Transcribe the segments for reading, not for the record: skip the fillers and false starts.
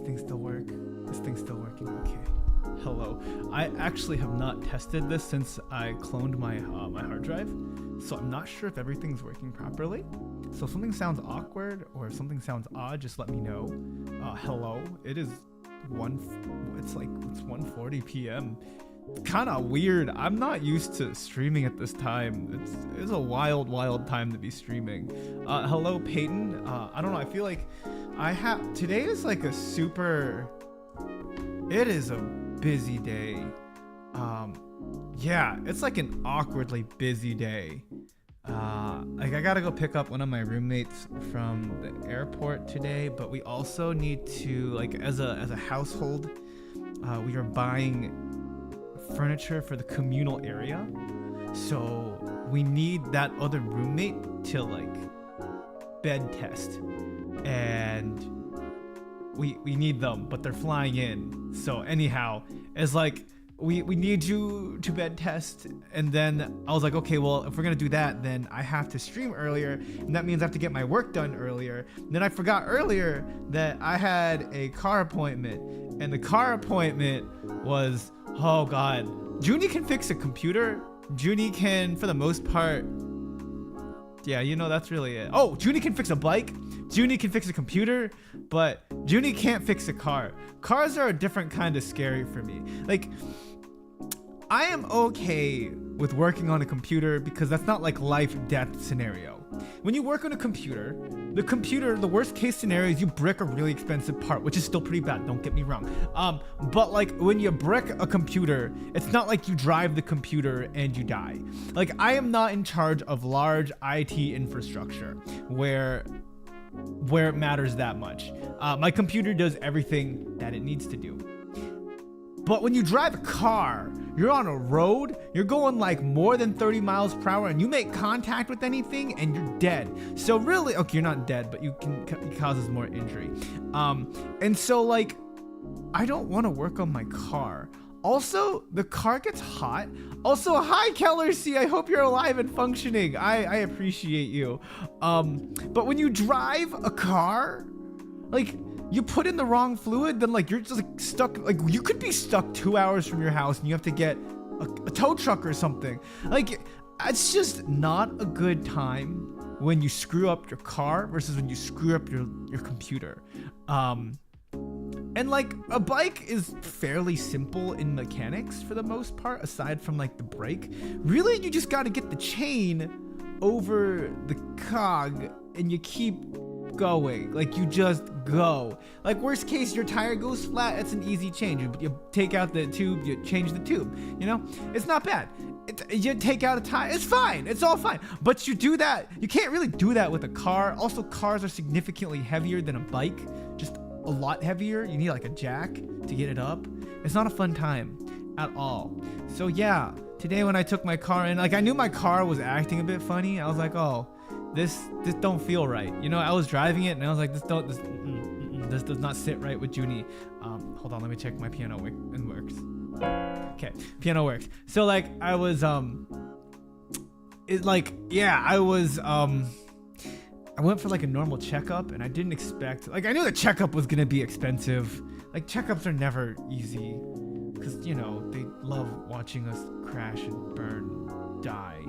thing still work? This thing's still working. Okay. Hello. I actually have not tested this since I cloned my my hard drive, so I'm not sure if everything's working properly. So if something sounds awkward or if something sounds odd, just let me know. Hello. It is it's 1:40 p.m. Kind of weird. I'm not used to streaming at this time. It's a wild time to be streaming. Hello, Peyton. I don't know. I feel like today is like a super. It is a busy day. Yeah, it's like an awkwardly busy day. Like I gotta go pick up one of my roommates from the airport today, but we also need to, like, as a household, we are buying furniture for the communal area, so we need that other roommate to like bed test, and we need them, but they're flying in. So anyhow, it's like we need you to bed test, and then I was like, okay, well, if we're gonna do that, then I have to stream earlier, and that means I have to get my work done earlier. And then I forgot earlier that I had a car appointment, and the car appointment was, oh god, Zhuni can fix a computer. Zhuni can, for the most part, yeah, you know, that's really it. Oh, Zhuni can fix a bike. Zhuni can fix a computer, but Zhuni can't fix a car. Cars are a different kind of scary for me. Like, I am okay with working on a computer because that's not like life-death scenario. When you work on a computer, the worst case scenario is you brick a really expensive part, which is still pretty bad, don't get me wrong. But like when you brick a computer, it's not like you drive the computer and you die. Like, I am not in charge of large IT infrastructure where it matters that much. My computer does everything that it needs to do. But when you drive a car, you're on a road, you're going like more than 30 miles per hour and you make contact with anything and you're dead. So really, okay, you're not dead, but it causes more injury. And so like, I don't want to work on my car. Also, the car gets hot. Also, hi Keller C, I hope you're alive and functioning. I appreciate you. But when you drive a car, like you put in the wrong fluid, then like you're just like stuck. Like you could be stuck 2 hours from your house and you have to get a tow truck or something. Like it's just not a good time when you screw up your car versus when you screw up your computer. And like a bike is fairly simple in mechanics for the most part, aside from like the brake. Really, you just got to get the chain over the cog and you keep going. Like you just go. Like worst case, your tire goes flat. It's an easy change. You take out the tube, you change the tube. You know, it's not bad. You take out a tire, it's fine. It's all fine. But you do that. You can't really do that with a car. Also, cars are significantly heavier than a bike. Just a lot heavier. You need like a jack to get it up. It's not a fun time at all. So yeah, today when I took my car in, like I knew my car was acting a bit funny. I was like, oh, this don't feel right. You know, I was driving it and I was like, this does not sit right with Zhuni. Hold on, let me check my piano works. Okay, piano works. So like I was I went for like a normal checkup and I didn't expect, like I knew the checkup was gonna be expensive. Like checkups are never easy because, you know, they love watching us crash and burn, die,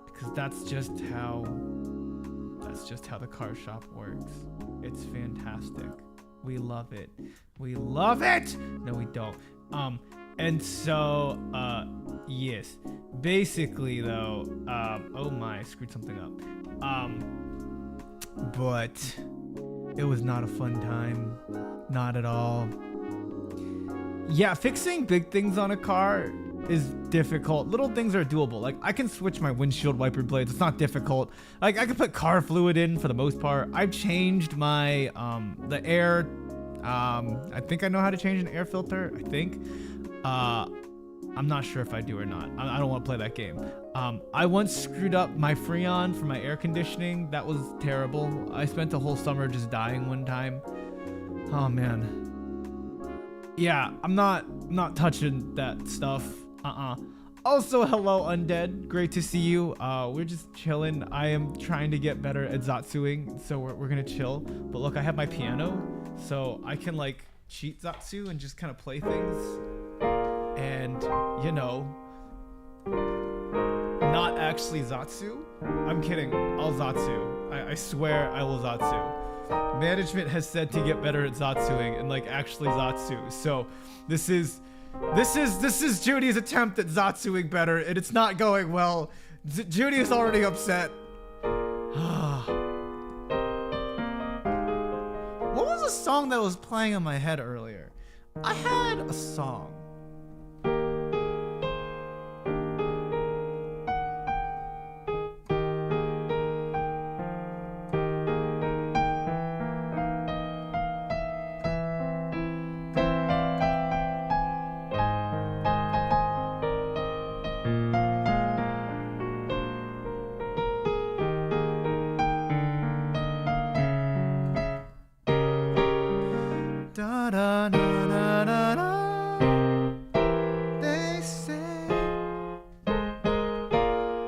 because that's just how the car shop works. It's fantastic. We love it. We love it. No, we don't. And so, yes, basically though, oh my, I screwed something up. But it was not a fun time. Not at all. Yeah, fixing big things on a car is difficult. Little things are doable. Like I can switch my windshield wiper blades. It's not difficult. Like I can put car fluid in for the most part. I've changed my, the air. I think I know how to change an air filter. I think. I'm not sure if I do or not. I don't want to play that game. I once screwed up my Freon for my air conditioning. That was terrible. I spent a whole summer just dying one time. Oh man. Yeah, I'm not touching that stuff. Also, hello Undead. Great to see you. We're just chilling. I am trying to get better at Zatsuing, so we're gonna chill. But look, I have my piano, so I can like cheat Zatsu and just kind of play things. And, you know, not actually Zatsu. I'm kidding. I'll Zatsu. I swear I will Zatsu. Management has said to get better at Zatsuing and like actually Zatsu. So this is Judy's attempt at Zatsuing better, and it's not going well. Judy is already upset. What was a song that was playing in my head earlier? I had a song.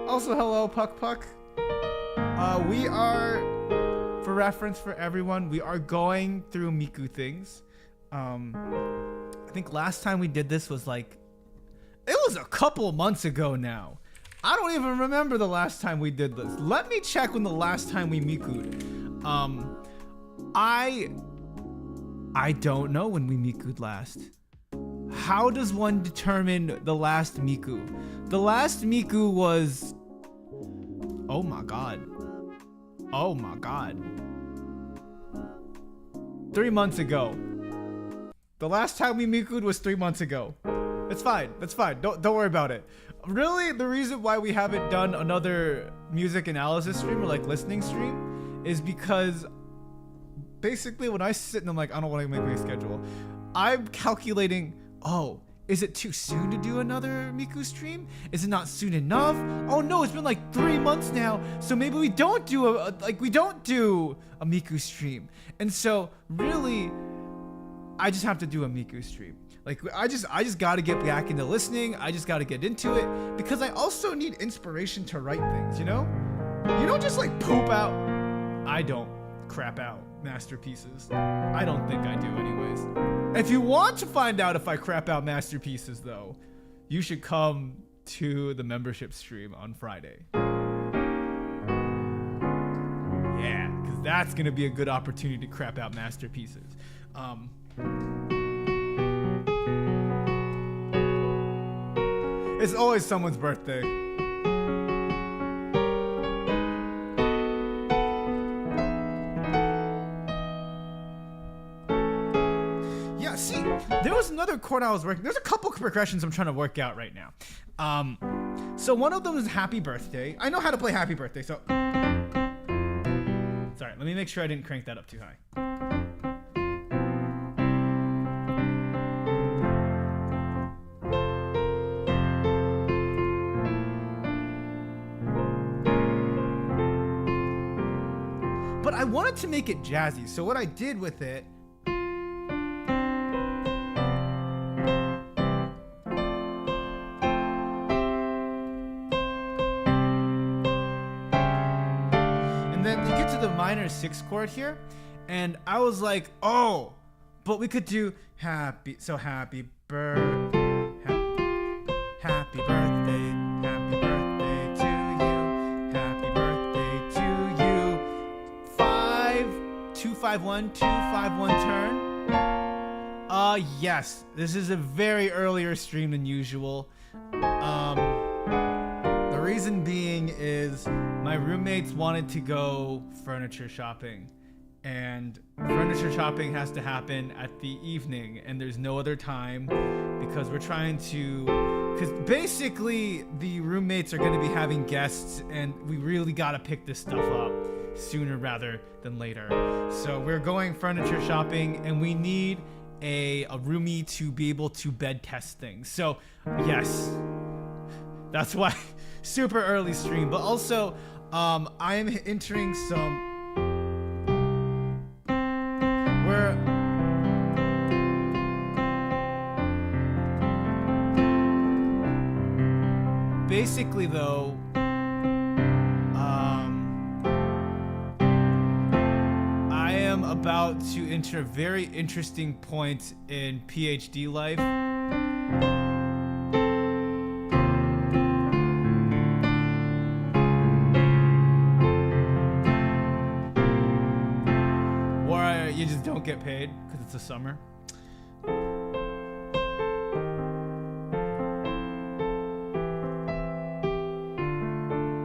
Also, hello, Puck. We are, for reference for everyone, we are going through Miku things. I think last time we did this was like, it was a couple months ago now. I don't even remember the last time we did this. Let me check when the last time we Miku'd. I don't know when we Miku'd last. How does one determine the last Miku? The last Miku was... Oh my god. 3 months ago. The last time we Miku'd was 3 months ago. It's fine. That's fine. Don't worry about it. Really, the reason why we haven't done another music analysis stream or like listening stream is because basically when I sit and I'm like, I don't want to make my schedule, I'm calculating, oh, Is it too soon to do another Miku stream? Is it not soon enough? Oh no, it's been like 3 months now, so maybe we don't do a Miku stream. And so really, I just have to do a Miku stream. Like I just gotta get back into listening. I just gotta get into it because I also need inspiration to write things, you know? You don't just like poop out. I don't crap out masterpieces. I don't think I do anyways. If you want to find out if I crap out masterpieces though, you should come to the membership stream on Friday. Yeah, because that's gonna be a good opportunity to crap out masterpieces. It's always someone's birthday. Yeah, see, there was another chord I was working. There's a couple progressions I'm trying to work out right now. So one of them is Happy Birthday. I know how to play Happy Birthday, so. Sorry, let me make sure I didn't crank that up too high. But I wanted to make it jazzy, so what I did with it and then you get to the minor 6 chord here, and I was like, oh, but we could do happy birthday, happy birthday to you, happy birthday to you. 251 turn. Yes, this is a very earlier stream than usual. The reason being is my roommates wanted to go furniture shopping, and furniture shopping has to happen at the evening, and there's no other time because we're trying to, because basically the roommates are going to be having guests, and we really got to pick this stuff up sooner rather than later. So we're going furniture shopping, and we need a roomie to be able to bed test things. So yes, that's why super early stream. But also I am entering some, we're basically though, I am about to enter a very interesting point in Ph.D. life. Where you just don't get paid because it's the summer.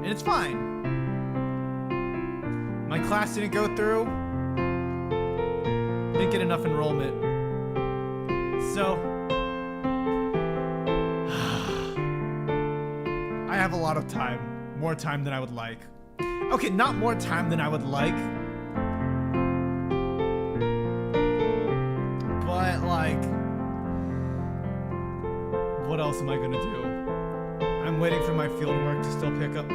And it's fine. My class didn't go through. Didn't get enough enrollment. So I have a lot of time. More time than I would like. Okay, not more time than I would like. But like, what else am I gonna do? I'm waiting for my field work to still pick up.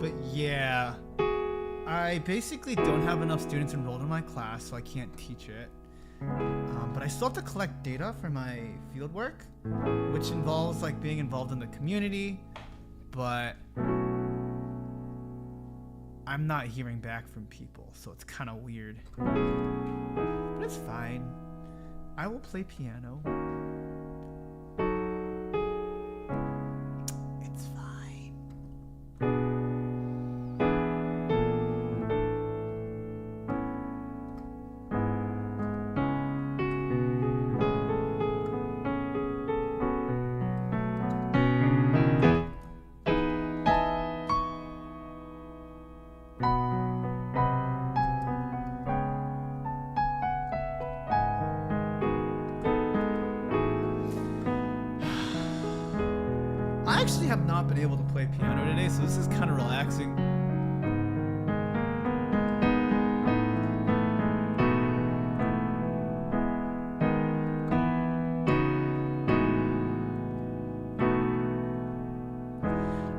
But yeah, I basically don't have enough students enrolled in my class, so I can't teach it. But I still have to collect data for my field work, which involves like being involved in the community, but I'm not hearing back from people, so it's kind of weird. But it's fine. I will play piano. It's fine. I actually have not been able to play piano today, so this is kind of relaxing.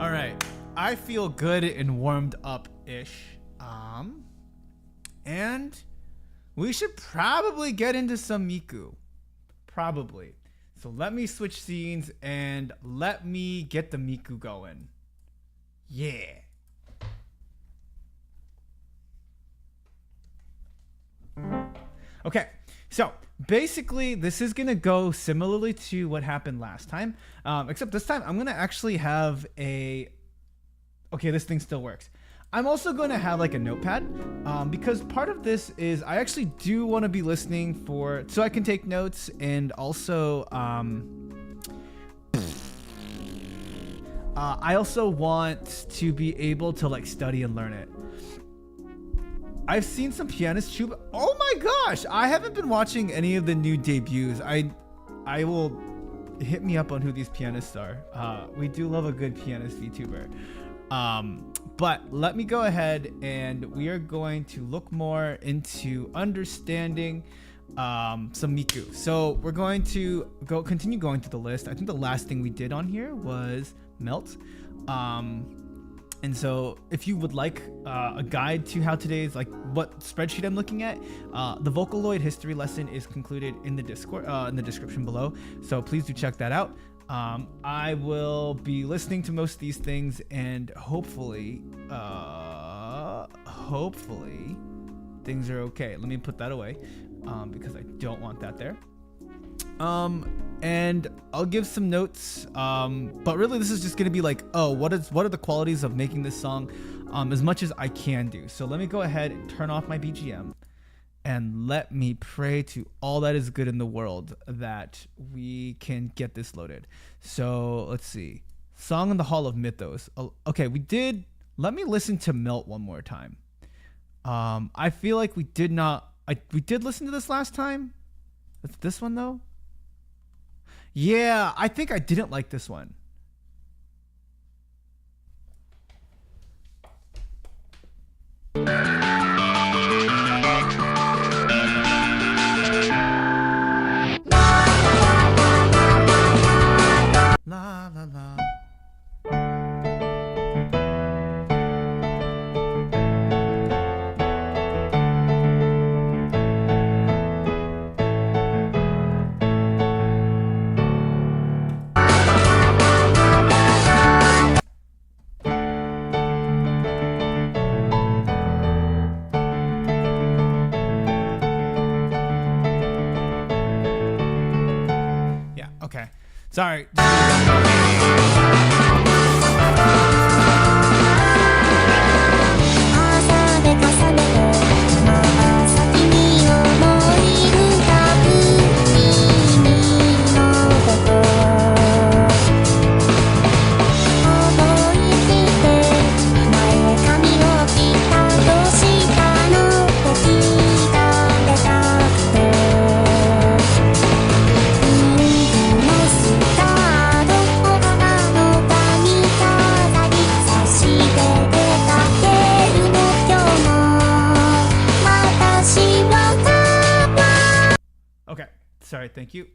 All right, I feel good and warmed up-ish. And we should probably get into some Miku. Probably. So let me switch scenes and let me get the Miku going. Yeah. Okay, so basically this is gonna go similarly to what happened last time, except this time I'm gonna actually have a, okay, this thing still works. I'm also going to have like a notepad because part of this is I actually do want to be listening for, so I can take notes, and also I also want to be able to like study and learn it. I've seen some pianists too, but oh my gosh, I haven't been watching any of the new debuts. I will hit me up on who these pianists are. We do love a good pianist VTuber. But let me go ahead and we are going to look more into understanding some Miku. So we're going to continue going through the list. I think the last thing we did on here was Melt. And so if you would like a guide to how today's, like what spreadsheet I'm looking at, the Vocaloid history lesson is concluded in the Discord, in the description below. So please do check that out. I will be listening to most of these things, and hopefully things are okay. Let me put that away because I don't want that there. And I'll give some notes, but really this is just gonna be like, oh, what are the qualities of making this song, as much as I can do. So let me go ahead and turn off my BGM and let me pray to all that is good in the world that we can get this loaded. So let's see, Song in the Hall of Mythos. Okay, let me listen to Melt one more time. I feel like we did listen to this last time. It's this one though. Yeah, I think I didn't like this one. La la la. Yeah, okay. Sorry. Okay, sorry, thank you.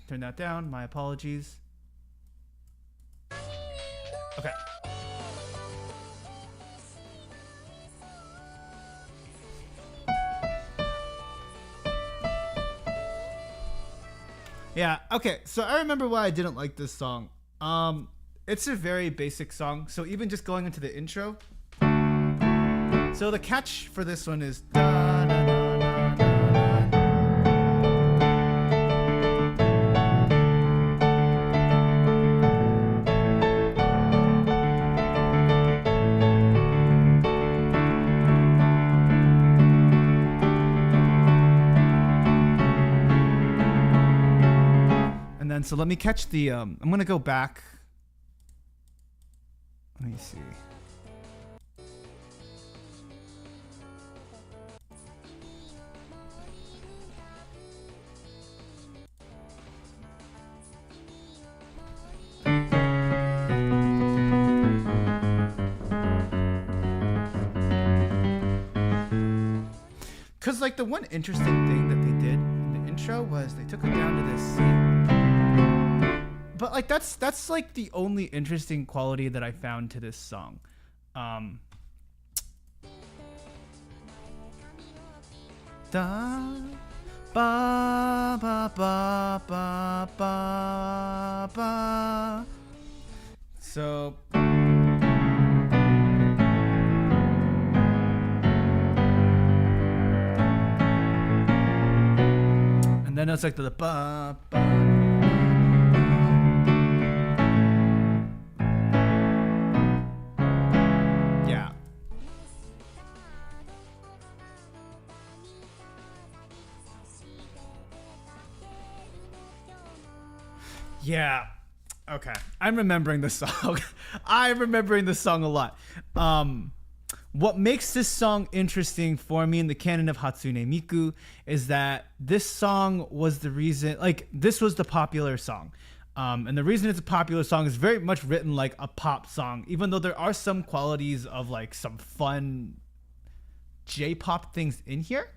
Turn that down, my apologies. Okay. Yeah, okay, so I remember why I didn't like this song. It's a very basic song, so even just going into the intro. So the catch for this one is da, na, na, na, na, na. And then so let me catch the I'm gonna go back. Let me see. Cause like the one interesting thing that they did in the intro was they took it down to this C. But like that's like the only interesting quality that I found to this song. Da ba ba ba ba ba ba. So and then it's like the ba ba. Yeah. Yeah. Okay. I'm remembering the song. I'm remembering the song a lot. What makes this song interesting for me in the canon of Hatsune Miku is that this song was the reason, like, this was the popular song. And the reason it's a popular song is very much written like a pop song, even though there are some qualities of like some fun J-pop things in here.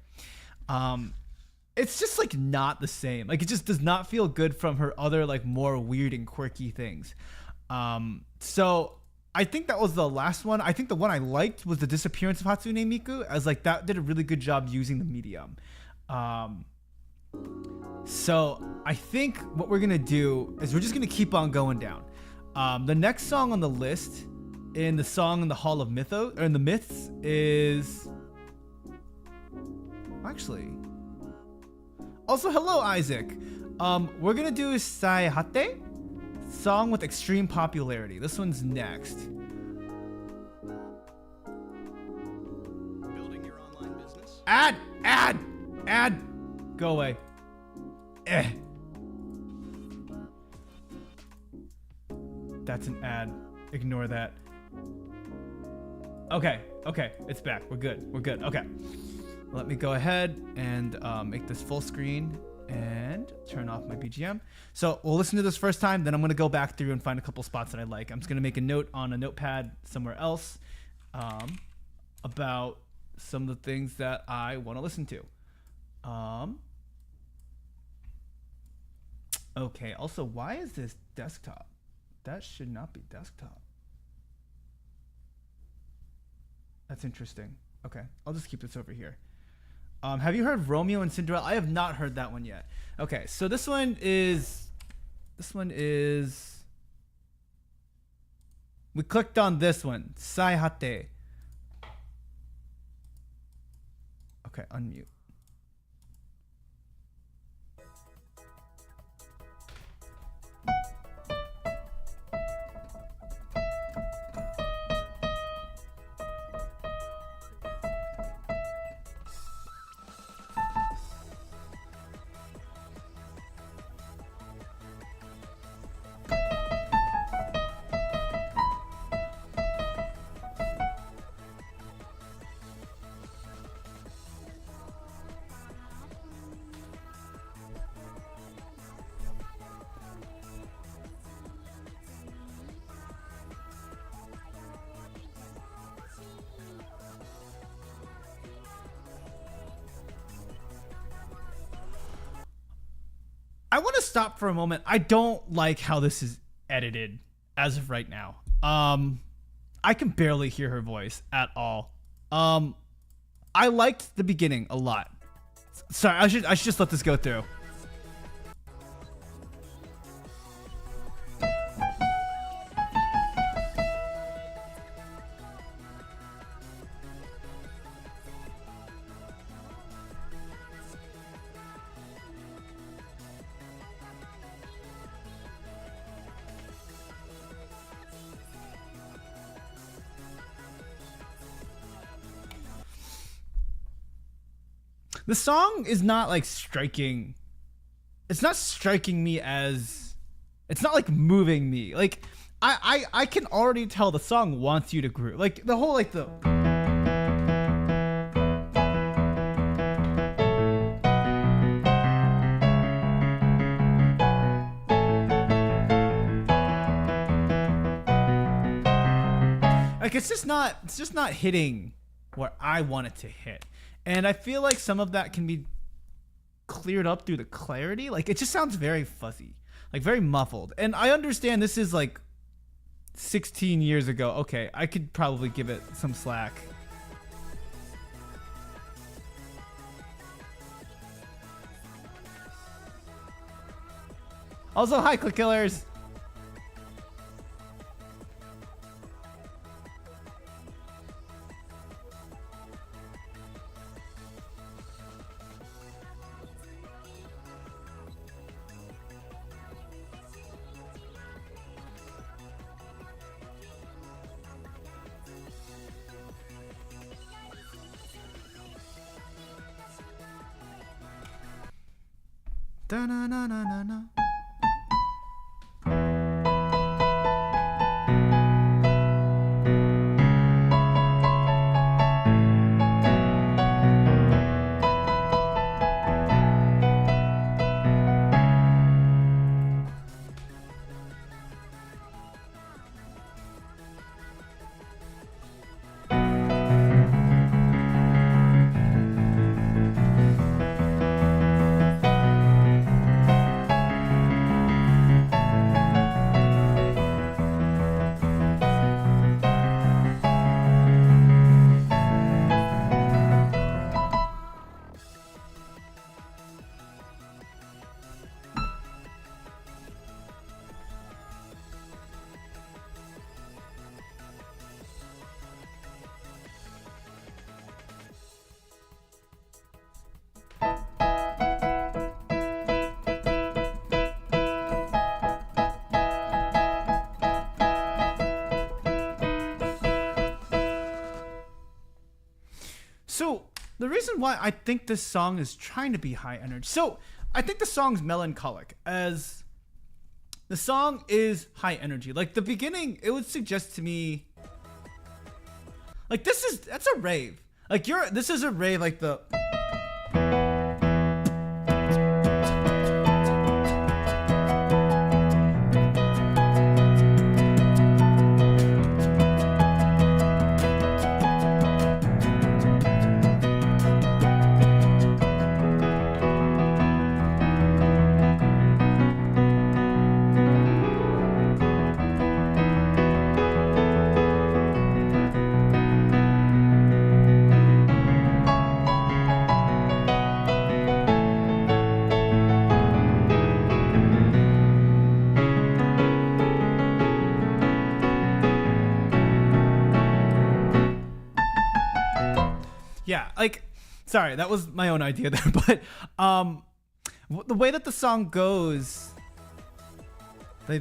It's just like not the same. Like it just does not feel good from her other like more weird and quirky things. So I think that was the last one. I think the one I liked was the disappearance of Hatsune Miku, as like that did a really good job using the medium. So I think what we're gonna do is we're just gonna keep on going down. The next song on the list in the song in the Hall of Mythos or in the Myths is actually also hello Isaac. We're gonna do Sai Hate, song with extreme popularity. This one's next. Building your online business? Ad, go away. That's an ad. Ignore that. Okay, it's back. We're good. Okay. Let me go ahead and make this full screen and turn off my BGM. So we'll listen to this first time, then I'm gonna go back through and find a couple spots that I like. I'm just gonna make a note on a notepad somewhere else about some of the things that I wanna listen to. Okay, also, why is this desktop? That should not be desktop. That's interesting. Okay, I'll just keep this over here. Have you heard Romeo and Cinderella? I have not heard that one yet. Okay, so this one is, we clicked on this one, Sai Hate. Okay, unmute. I want to stop for a moment. I don't like how this is edited as of right now. I can barely hear her voice at all. I liked the beginning a lot. Sorry, I should just let this go through. The song is not like striking. It's not striking me as. It's not like moving me. Like I can already tell the song wants you to groove. Like the whole like the. Like it's just not hitting where I want it to hit. And I feel like some of that can be cleared up through the clarity. Like it just sounds very fuzzy, like very muffled. And I understand this is like 16 years ago. Okay, I could probably give it some slack. Also, hi, Click Killers. Da-na-na-na-na-na. So the reason why I think this song is trying to be high energy. So I think the song's melancholic, as the song is high energy. Like the beginning, it would suggest to me, like that's a rave. Like this is a rave. Like the. Yeah, like, sorry, that was my own idea there, but the way that the song goes, they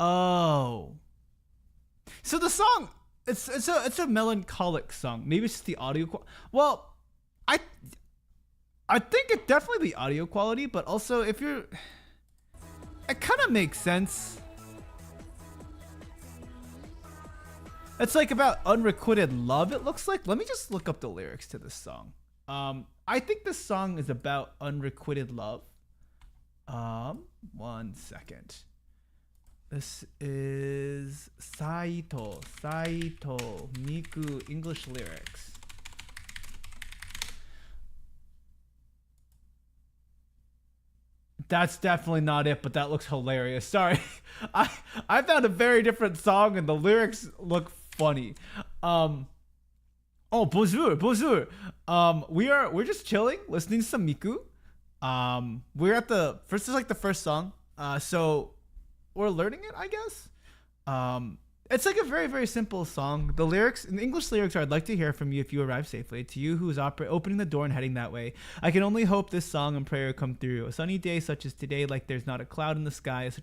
Oh, so the song, it's a melancholic song. Maybe it's just the audio. Well, I think it definitely the audio quality, but also if you're, it kind of makes sense. It's like about unrequited love. It looks like. Let me just look up the lyrics to this song. I think this song is about unrequited love. 1 second. This is Saito, Miku, English lyrics. That's definitely not it, but that looks hilarious. Sorry. I found a very different song and the lyrics look funny. Oh, bonjour. We're just chilling, listening to some Miku. We're at the first. This is like the first song. So we're learning it, I guess. It's like a very, very simple song. The lyrics, the English lyrics are, "I'd like to hear from you if you arrive safely. To you who is opening the door and heading that way. I can only hope this song and prayer come through. A sunny day such as today, like there's not a cloud in the sky. Is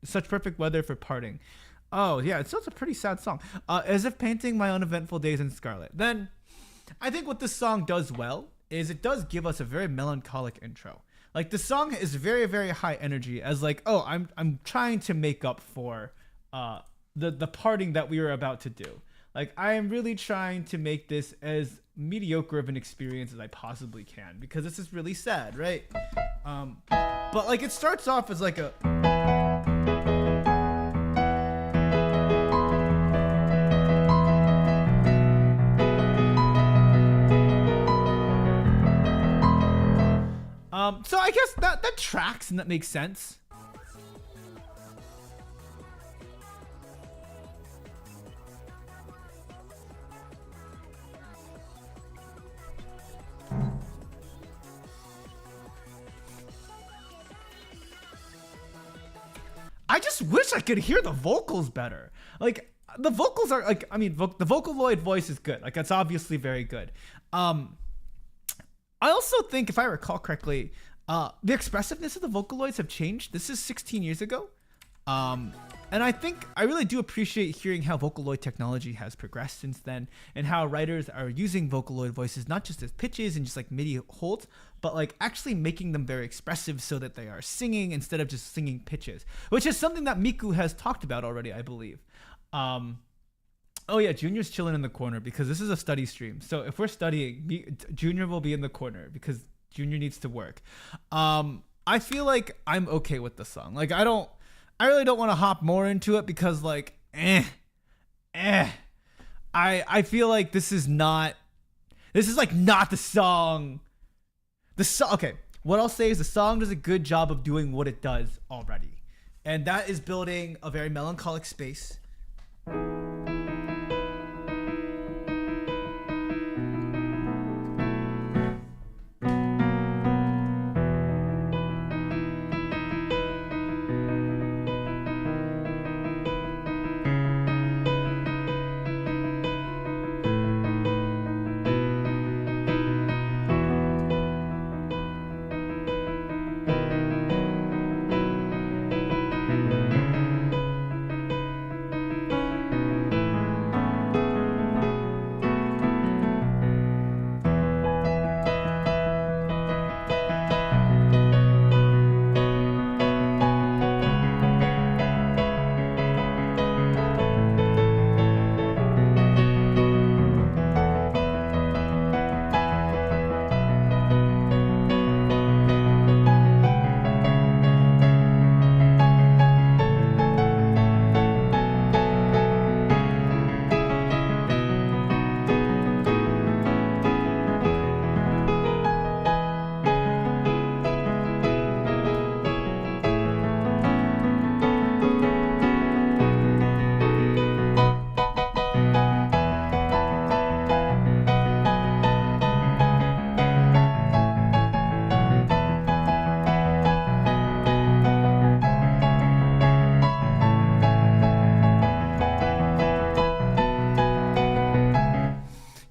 such perfect weather for parting." Oh yeah, it's a pretty sad song. As if painting my uneventful days in scarlet. Then, I think what this song does well is it does give us a very melancholic intro. Like the song is very, very high energy, as like, oh, I'm trying to make up for the parting that we were about to do. Like I am really trying to make this as mediocre of an experience as I possibly can, because this is really sad, right? But like it starts off as like a so I guess that tracks and that makes sense. I just wish I could hear the vocals better. Like the vocals are like, I mean, the Vocaloid voice is good. Like that's obviously very good. I also think, if I recall correctly, the expressiveness of the Vocaloids have changed. This is 16 years ago. And I think I really do appreciate hearing how Vocaloid technology has progressed since then, and how writers are using Vocaloid voices not just as pitches and just like MIDI holds, but like actually making them very expressive so that they are singing instead of just singing pitches, which is something that Miku has talked about already, I believe. Oh yeah, Junior's chilling in the corner because this is a study stream. So if we're studying, Junior will be in the corner because Junior needs to work. I feel like I'm okay with the song. Like I really don't want to hop more into it because like, I feel like this is like not the song. Okay, what I'll say is the song does a good job of doing what it does already. And that is building a very melancholic space.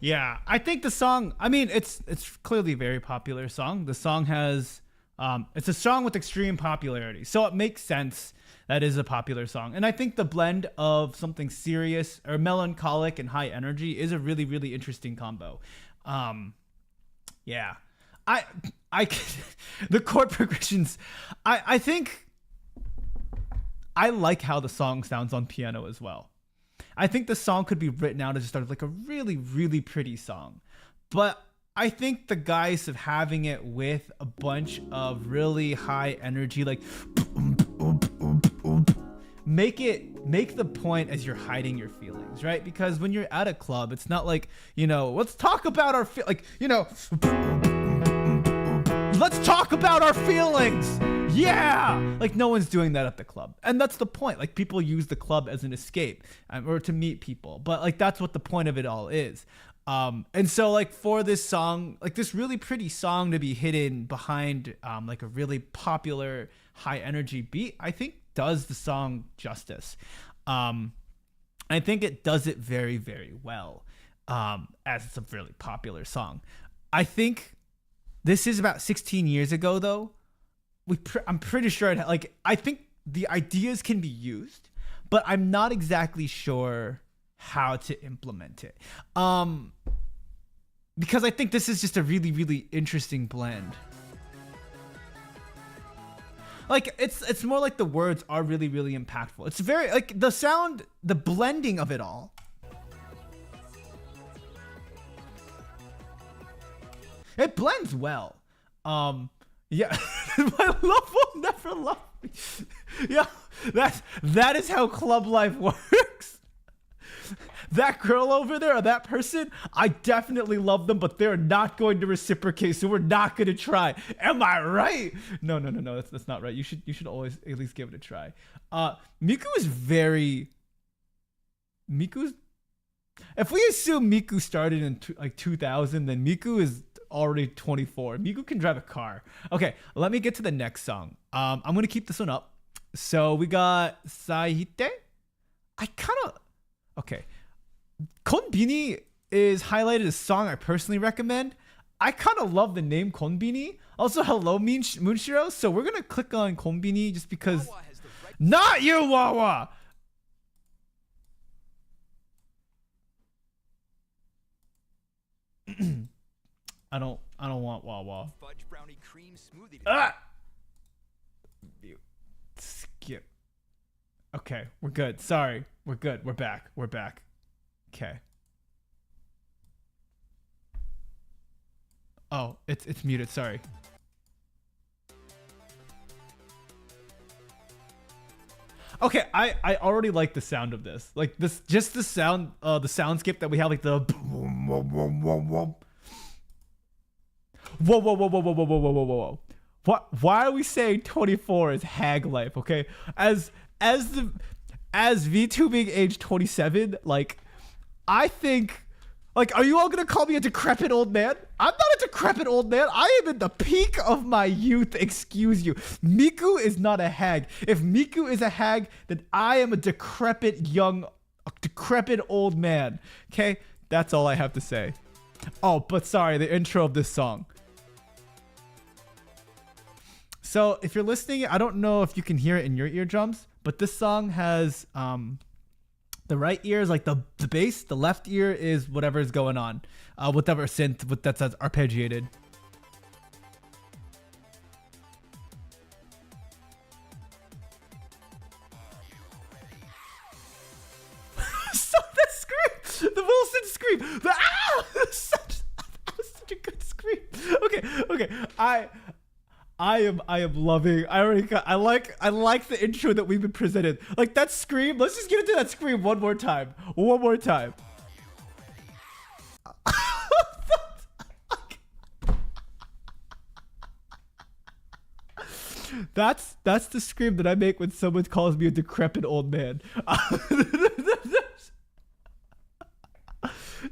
Yeah, I think the song, I mean, it's clearly a very popular song. The song has, it's a song with extreme popularity. So it makes sense that is a popular song. And I think the blend of something serious or melancholic and high energy is a really, really interesting combo. Yeah, the chord progressions, I think I like how the song sounds on piano as well. I think the song could be written out as just like a really, really pretty song. But I think the guys of having it with a bunch of really high energy, like make the point as you're hiding your feelings, right? Because when you're at a club, it's not like, you know, let's talk about our let's talk about our feelings. Yeah, like no one's doing that at the club, and that's the point. Like people use the club as an escape or to meet people, but like that's what the point of it all is. And so like for this song, like this really pretty song to be hidden behind like a really popular high energy beat, I think does the song justice. I think it does it very, very well, as it's a really popular song. I think this is about 16 years ago, though. I'm pretty sure I think the ideas can be used, but I'm not exactly sure how to implement it. Because I think this is just a really, really interesting blend. Like it's more like the words are really, really impactful. It's very like the sound, the blending of it all. It blends well. Yeah, my love will never love me. Yeah, that is how club life works. That girl over there, or that person, I definitely love them, but they're not going to reciprocate, so we're not going to try. Am I right? No, that's not right. You should always at least give it a try. Miku is very... Miku's... If we assume Miku started in like 2000, then Miku is already 24. Miku can drive a car. Okay, let me get to the next song. I'm going to keep this one up. So we got Saihite. I kind of... Okay. Konbini is highlighted as a song I personally recommend. I kind of love the name Konbini. Also, hello Moonshiro. So we're going to click on Konbini just because... Not you, Wawa! I don't want Wawa. Fudge brownie cream smoothie. Ah! Skip. Okay, we're good. Sorry. We're good. We're back. We're back. Okay. Oh, it's muted. Sorry. Okay, I already like the sound of this. Like this, just the sound, the soundscape that we have, like the boom, boom, boom, boom, boom. Whoa, whoa, whoa, whoa, whoa, whoa, whoa, whoa, whoa, whoa. What? Why are we saying 24 is hag life? Okay, as VTubing age 27, like. I think, like, are you all gonna call me a decrepit old man? I'm not a decrepit old man. I am in the peak of my youth. Excuse you. Miku is not a hag. If Miku is a hag, then I am a decrepit old man. Okay, that's all I have to say. Oh, but sorry, the intro of this song. So if you're listening, I don't know if you can hear it in your eardrums, but this song has the right ear is like the bass. The left ear is whatever is going on. Whatever synth that's arpeggiated. So that scream! The Wilson scream! The ah! That was such a good scream. Okay. I am loving. I like the intro that we've been presented. Like that scream. Let's just get into that scream one more time. One more time. That's the scream that I make when someone calls me a decrepit old man.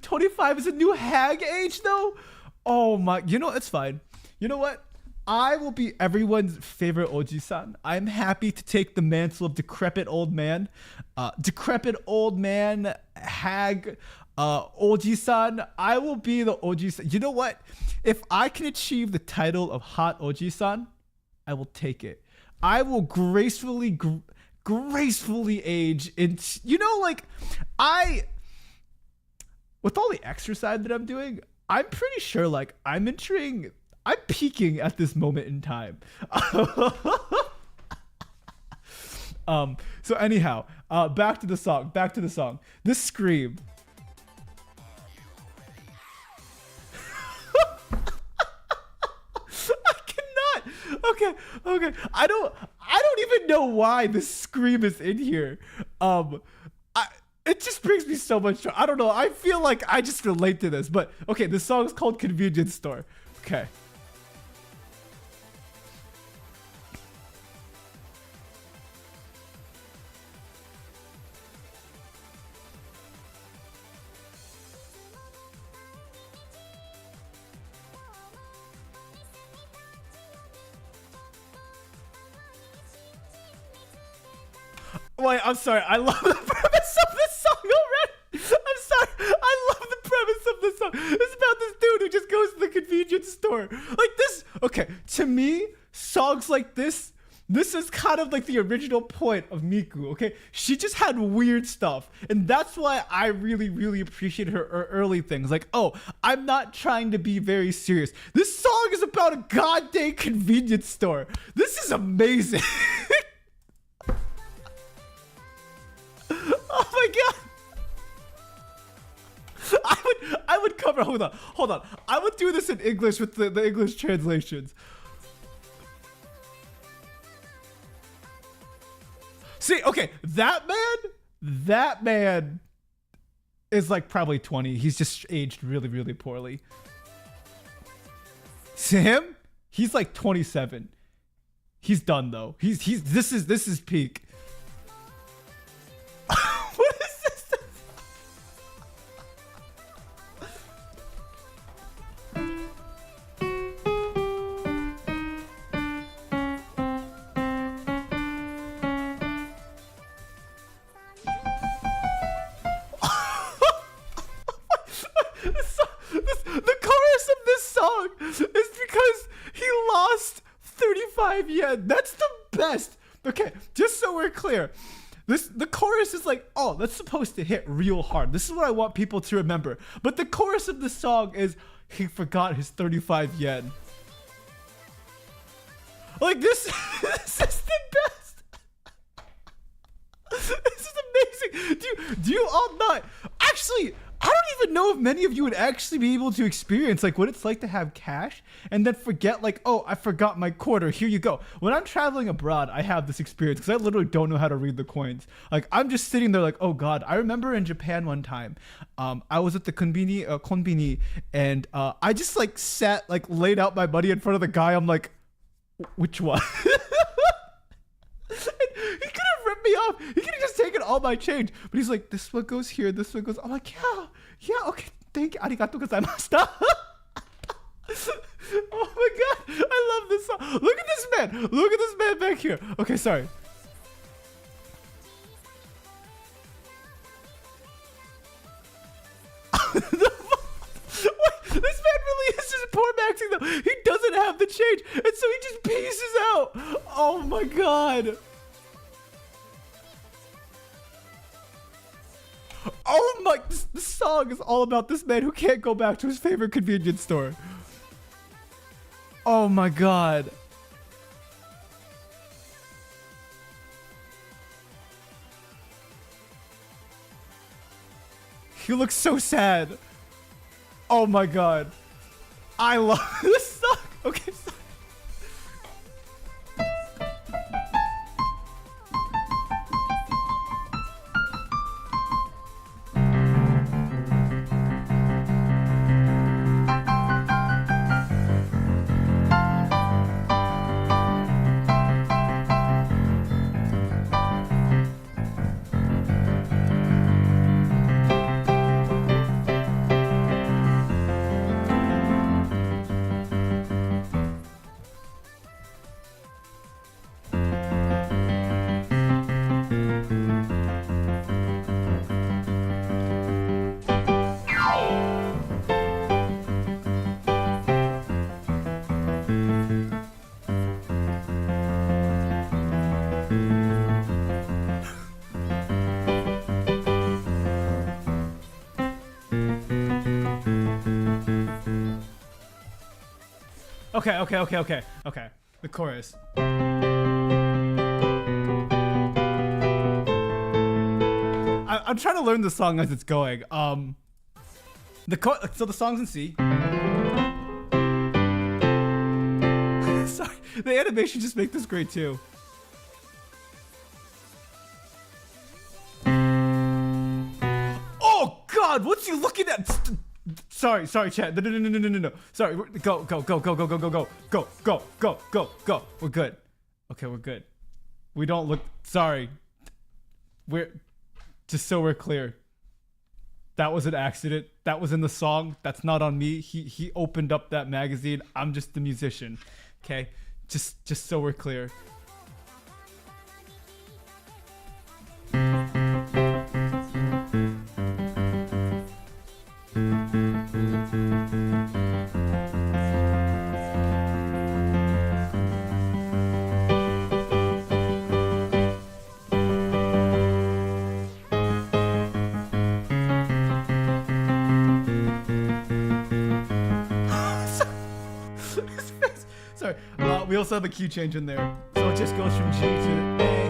25 is a new hag age though. Oh my, you know, it's fine. You know what? I will be everyone's favorite Oji-san. I'm happy to take the mantle of decrepit old man. Decrepit old man, hag, Oji-san. I will be the Oji-san. You know what? If I can achieve the title of hot Oji-san, I will take it. I will gracefully age into, you know, like, with all the exercise that I'm doing, I'm pretty sure, like, I'm peaking at this moment in time. So anyhow, back to the song. This scream. I cannot. Okay. I don't even know why this scream is in here. It just brings me so much joy. I don't know. I feel like I just relate to this. But okay, this song is called Convenience Store. Okay. Wait, I'm sorry. I love the premise of this song already. I'm sorry. I love the premise of this song. It's about this dude who just goes to the convenience store. Like this. Okay, to me, songs like this is kind of like the original point of Miku, okay? She just had weird stuff. And that's why I really, really appreciate her early things. Like, oh, I'm not trying to be very serious. This song is about a goddamn convenience store. This is amazing. Oh my god. I would cover, hold on. I would do this in English with the English translations. See, okay, that man is like probably 20. He's just aged really, really poorly. See him? He's like 27. He's done though. This is peak. What is this? The chorus of this song is because he lost 35 yen. That's the best. Okay, just so we're clear. The chorus is like, oh, that's supposed to hit real hard. This is what I want people to remember. But the chorus of the song is, he forgot his 35 yen. Like this is the best. This is amazing. Do you all not? Actually, I don't even know if many of you would actually be able to experience like what it's like to have cash and then forget like, oh, I forgot my quarter. Here you go. When I'm traveling abroad, I have this experience because I literally don't know how to read the coins. Like I'm just sitting there like, oh God. I remember in Japan one time, I was at the konbini and I just like sat, like laid out my money in front of the guy. I'm like, which one? He could have ripped me off. He could have just taken all my change. But he's like, this one goes here, this one goes. I'm like, yeah, okay, thank you. Arigatou gozaimashita. Oh my god, I love this song. Look at this man. Look at this man back here. Okay, sorry. Wait, this man really is just poor maxing though. He doesn't have the change, and so he just pieces out. Oh my god. Oh my, this song is all about this man who can't go back to his favorite convenience store. Oh my god. He looks so sad. Oh my god. I love this song. Okay, sorry. Okay. The chorus. I'm trying to learn the song as it's going. So the song's in C. Sorry, the animation just make this great too. Oh God, what's he looking at? Sorry, chat. No. Sorry, go. We're good. Okay, we're good. We don't look, sorry. We're, just so we're clear. That was an accident. That was in the song. That's not on me. He opened up that magazine. I'm just the musician. Okay? Just so we're clear. also have a key change in there. So it just goes from G to A.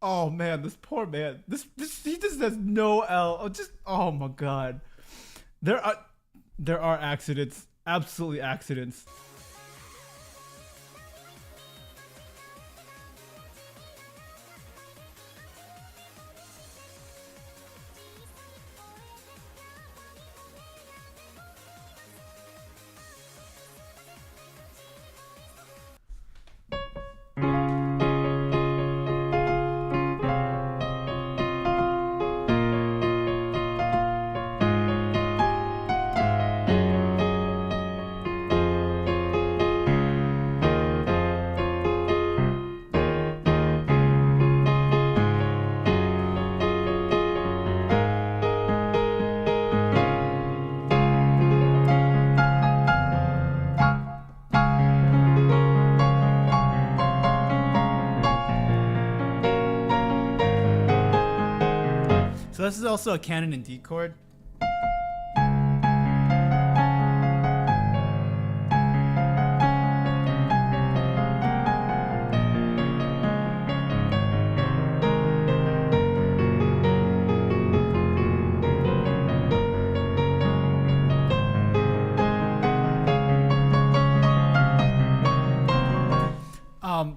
Oh man, this poor man. This he just has no L. Oh, just oh my god. There are accidents. Absolutely accidents. So this is also a canon in D chord.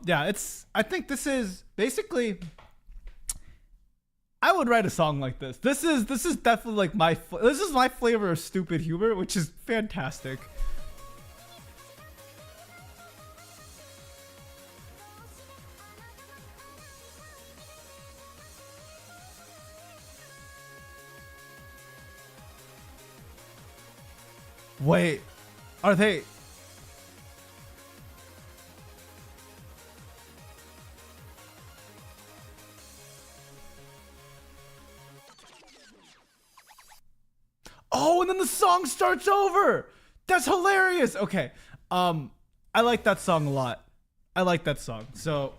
Yeah, I think this is basically, I would write a song like this. This is definitely like this is my flavor of stupid humor, which is fantastic. Wait, are they? Oh, and then the song starts over. That's hilarious. Okay. I like that song a lot. I like that song. So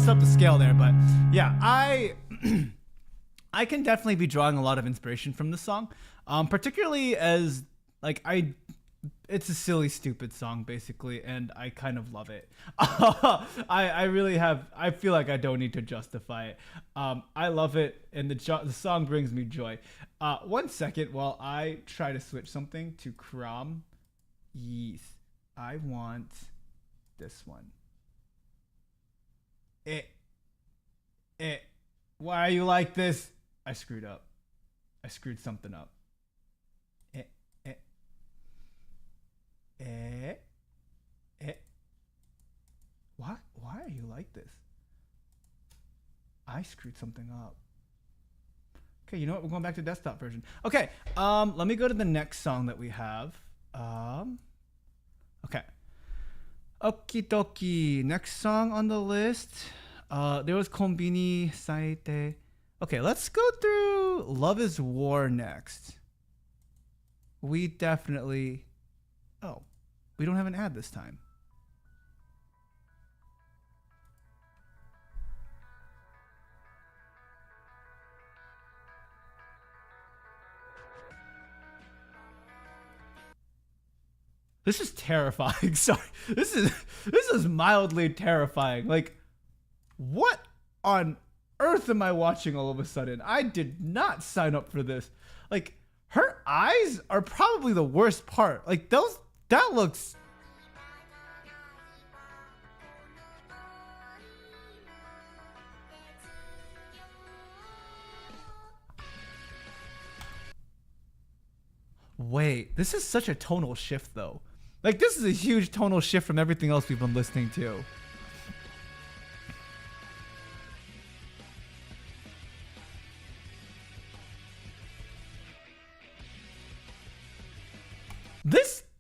up the scale there, but yeah, I can definitely be drawing a lot of inspiration from this song, particularly as like it's a silly, stupid song basically, and I kind of love it. I really have. I feel like I don't need to justify it. I love it, and the song brings me joy. 1 second while I try to switch something to Crom. Yes, I want this one. Why are you like this? I screwed up. I screwed something up. What? Why are you like this? I screwed something up. Okay, you know what? We're going back to desktop version. Okay, let me go to the next song that we have. Okay. Okie dokie. Next song on the list. There was Konbini Saite. Okay, let's go through Love is War next. We definitely. Oh, we don't have an ad this time. This is terrifying. Sorry. This is mildly terrifying. Like, what on earth am I watching all of a sudden? I did not sign up for this. Like, her eyes are probably the worst part. Like, that looks. Wait, this is such a tonal shift though. Like, this is a huge tonal shift from everything else we've been listening to.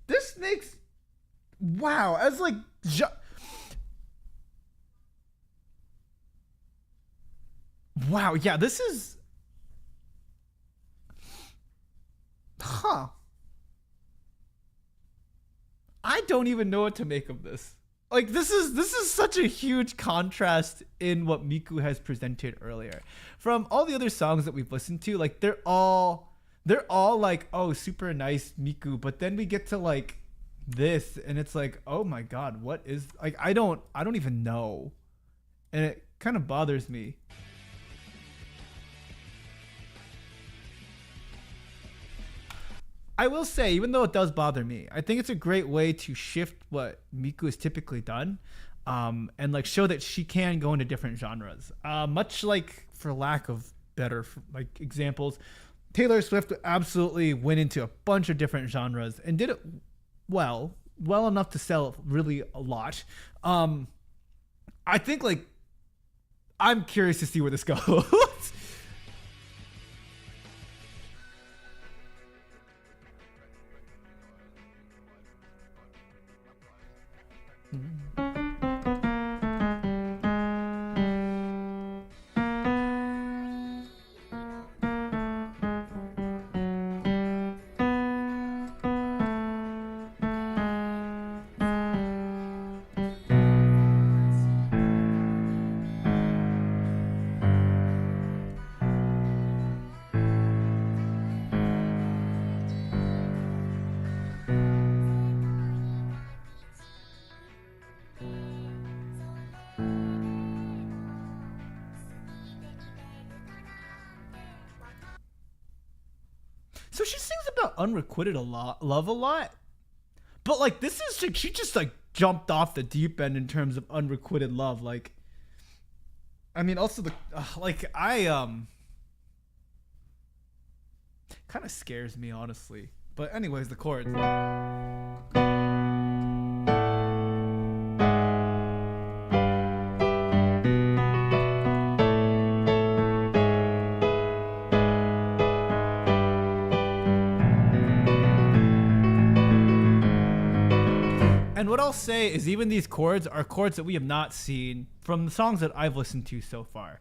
This makes, wow, as like wow, yeah, this is, huh. I don't even know what to make of this. Like, this is such a huge contrast in what Miku has presented earlier. From all the other songs that we've listened to, like, they're all like, oh, super nice Miku, but then we get to like this and it's like, oh my god, what is, like, I don't even know. And it kind of bothers me. I will say, even though it does bother me, I think it's a great way to shift what Miku has typically done, and like show that she can go into different genres. Much like, for lack of better like examples, Taylor Swift absolutely went into a bunch of different genres and did it well enough to sell really a lot. I think, like, I'm curious to see where this goes. So she sings about unrequited love a lot, but like, this is like, she just like jumped off the deep end in terms of unrequited love. Like, I mean, also the like, I kind of scares me, honestly. But anyways, the chords. And what I'll say is, even these chords are chords that we have not seen from the songs that I've listened to so far.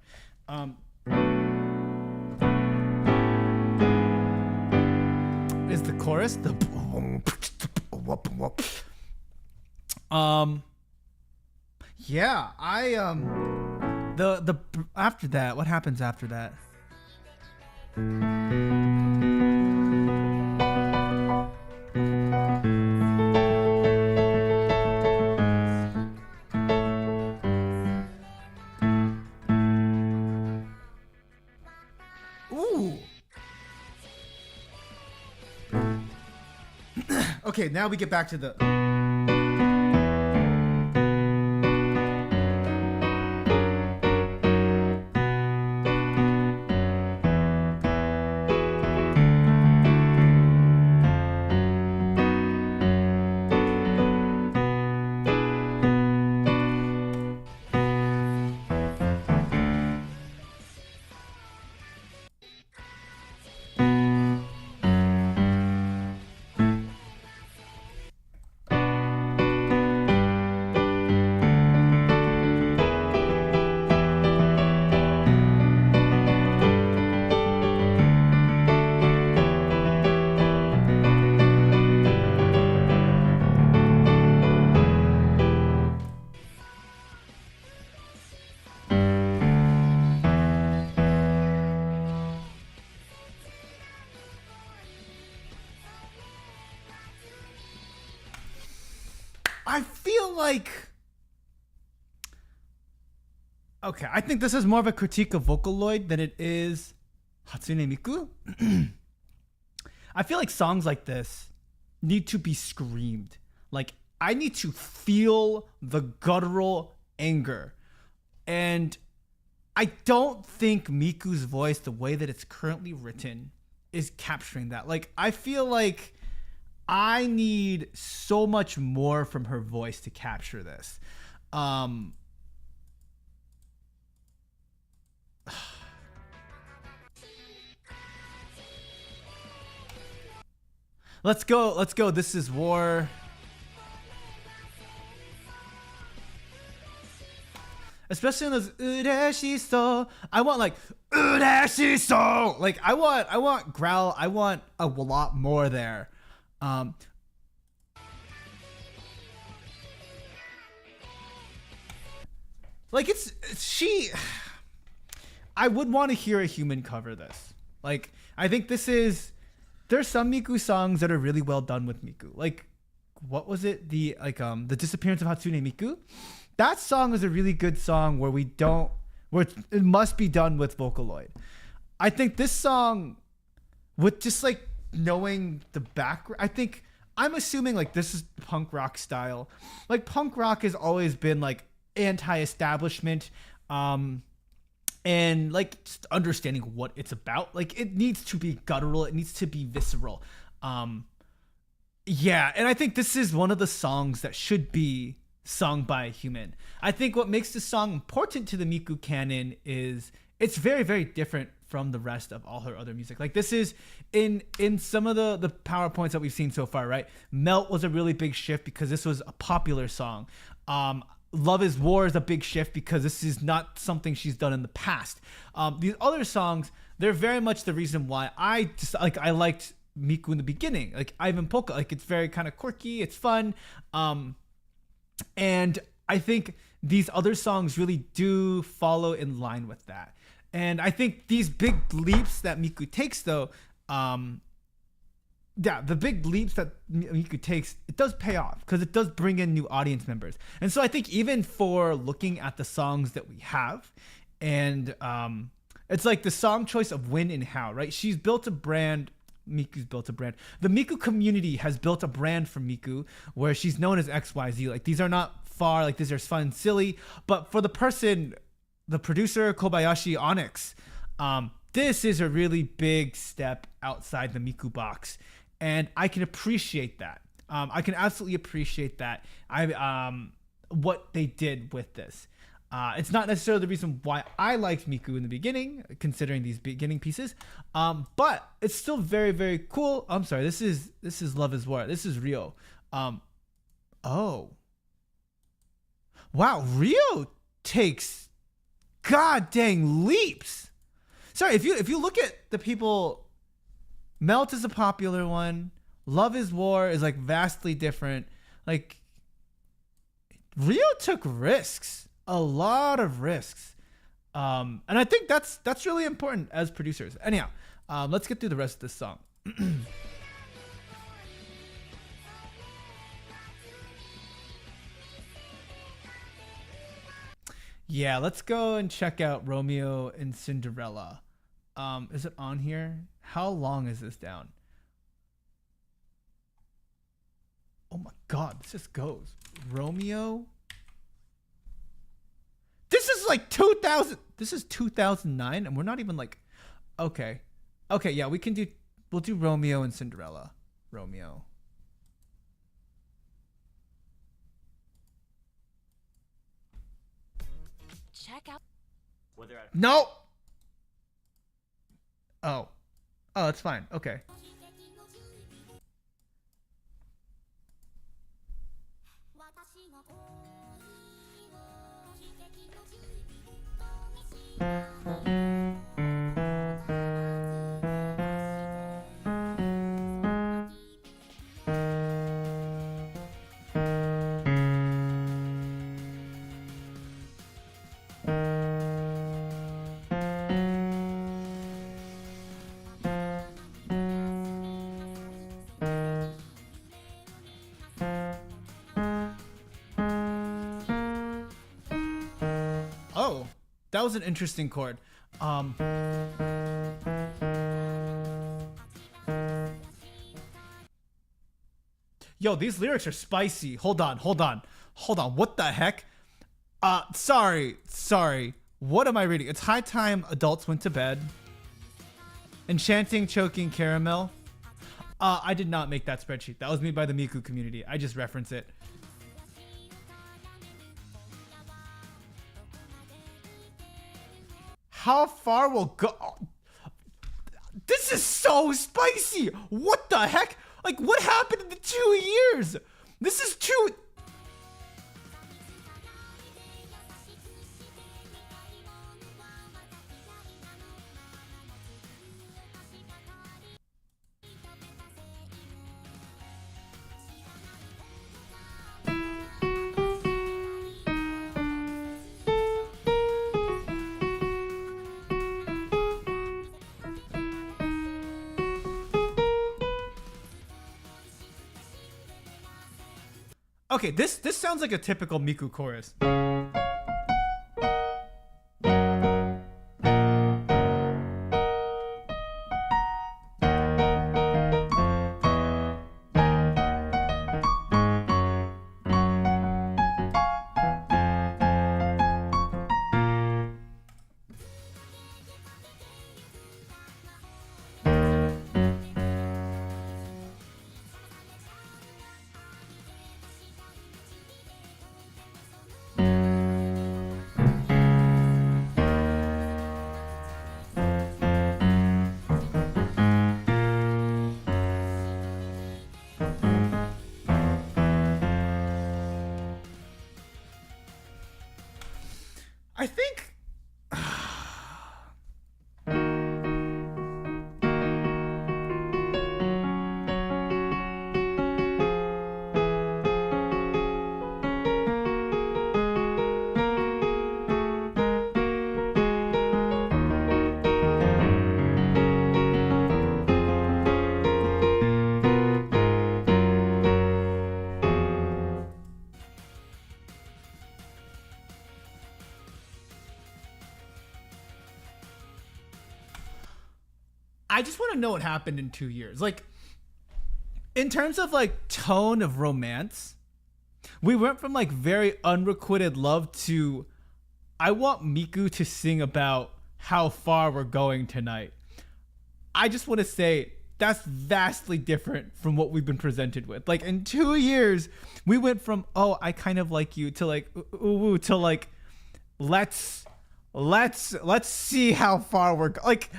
Is the chorus the yeah, the after that, what happens after that? Ooh. Okay, now we get back to the. I feel like, okay, I think this is more of a critique of Vocaloid than it is Hatsune Miku. I feel like songs like this need to be screamed. Like, I need to feel the guttural anger. And I don't think Miku's voice, the way that it's currently written, is capturing that. Like, I feel like I need so much more from her voice to capture this. Let's go. This is war. Especially in those ureshiso. I want like ureshiso. Like I want growl. I want a lot more there. Like it's she. I would want to hear a human cover this. Like I think this is. There's some Miku songs that are really well done with Miku. Like, what was it? The Disappearance of Hatsune Miku. That song is a really good song where it must be done with Vocaloid. I think this song, with just like knowing the background, I'm assuming like this is punk rock style. Like punk rock has always been like anti-establishment. And like just understanding what it's about. Like it needs to be guttural. It needs to be visceral. Yeah. And I think this is one of the songs that should be sung by a human. I think what makes this song important to the Miku canon is it's very, very different from the rest of all her other music. Like this is in some of the PowerPoints that we've seen so far, right? Melt was a really big shift because this was a popular song. Love is War is a big shift because this is not something she's done in the past. These other songs, they're very much the reason why I liked Miku in the beginning. Like Ivan Polka, like it's very kind of quirky, it's fun. And I think these other songs really do follow in line with that. And I think these big leaps that Miku takes though, the big leaps that Miku takes, it does pay off because it does bring in new audience members. And so I think even for looking at the songs that we have, and it's like the song choice of when and how, right? She's built a brand. Miku's built a brand. The Miku community has built a brand for Miku where she's known as XYZ. Like these are not far, like these are fun and silly. But for the producer Kobayashi Onyx, this is a really big step outside the Miku box. And I can appreciate that. I can absolutely appreciate that. What they did with this. It's not necessarily the reason why I liked Miku in the beginning, considering these beginning pieces. But it's still very, very cool. I'm sorry. This is Love is War. This is Rio. Oh. Wow. Rio takes god dang leaps. Sorry, if you look at the people, Melt is a popular one. Love is War is like vastly different. Like Rio took risks, a lot of risks, and I think that's really important as producers. Anyhow, let's get through the rest of this song. Yeah, let's go and check out Romeo and Cinderella. Is it on here? How long is this down? Oh my god, this just goes. Romeo. This is like 2000. This is 2009 and we're not even like, okay. Okay, yeah, we'll do Romeo and Cinderella. Romeo. Check out. No. Oh, it's fine. Okay. that was an interesting chord. Yo, these lyrics are spicy. Hold on. What the heck? Sorry. What am I reading? It's high time adults went to bed. Enchanting, choking, caramel. I did not make that spreadsheet. That was made by the Miku community. I just reference it. How far will go? This is so spicy. What the heck? Like, what happened in the 2 years? This is too... Okay, this sounds like a typical Miku chorus. I think I just want to know what happened in 2 years. Like, in terms of like tone of romance, we went from like very unrequited love to I want Miku to sing about how far we're going tonight. I just want to say that's vastly different from what we've been presented with. Like, in 2 years, we went from, oh, I kind of like you, to like, ooh, to like, let's see how far we're like,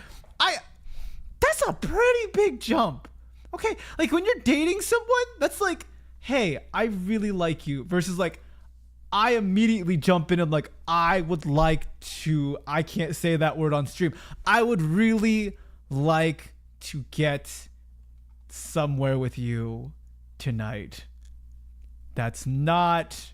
that's a pretty big jump. Okay, like when you're dating someone, that's like, hey, I really like you, versus like, I immediately jump in and like, I would like to, I can't say that word on stream. I would really like to get somewhere with you tonight. That's not,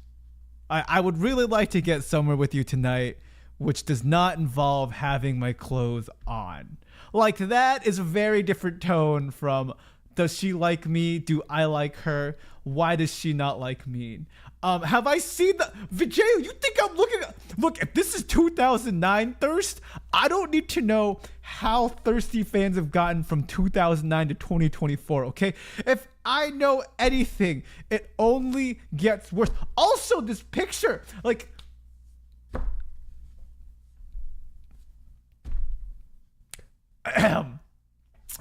I would really like to get somewhere with you tonight, which does not involve having my clothes on. Like, that is a very different tone from, does she like me? Do I like her? Why does she not like me? Have I seen the Vijay? You think I'm looking? Look, if this is 2009 thirst, I don't need to know how thirsty fans have gotten from 2009 to 2024. Okay, if I know anything, it only gets worse. Also, this picture, like.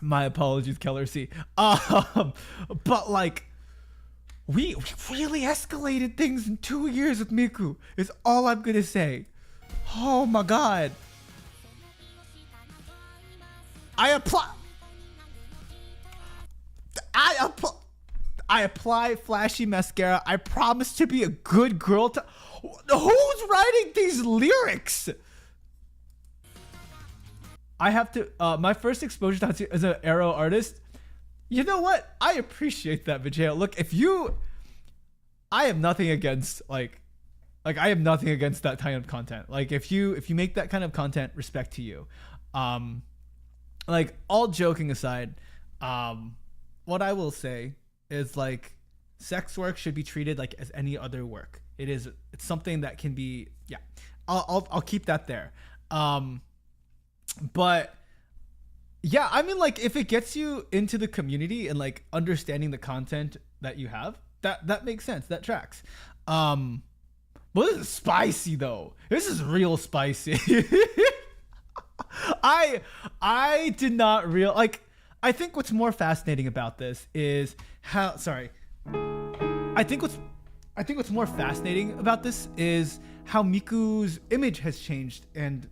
My apologies, Keller C. But like, we really escalated things in 2 years with Miku, is all I'm gonna say. Oh my god. I apply flashy mascara. I promise to be a good girl to. Who's writing these lyrics? I have to, my first exposure to Tatsuya as an arrow artist, you know what? I appreciate that, Vijay. Look, I have nothing against, like I have nothing against that kind of content. Like, if you make that kind of content, respect to you. Like, all joking aside, what I will say is, like, sex work should be treated like as any other work. It's something that can be, yeah, I'll keep that there. Um, but yeah, I mean, like if it gets you into the community and like understanding the content that you have, that makes sense. That tracks. But this is spicy though. This is real spicy. I did not real like. I think what's more fascinating about this is how. Sorry. I think what's more fascinating about this is how Miku's image has changed and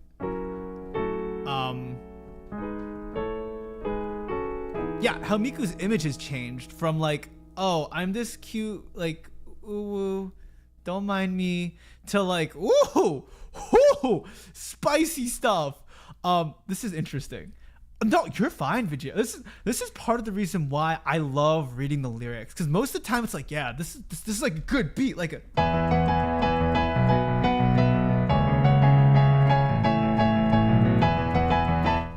how Miku's image has changed from like, oh, I'm this cute, like, ooh, don't mind me, to like, ooh, spicy stuff. This is interesting. No, you're fine, Vijay. This is part of the reason why I love reading the lyrics, because most of the time it's like, yeah, this is like a good beat, like a.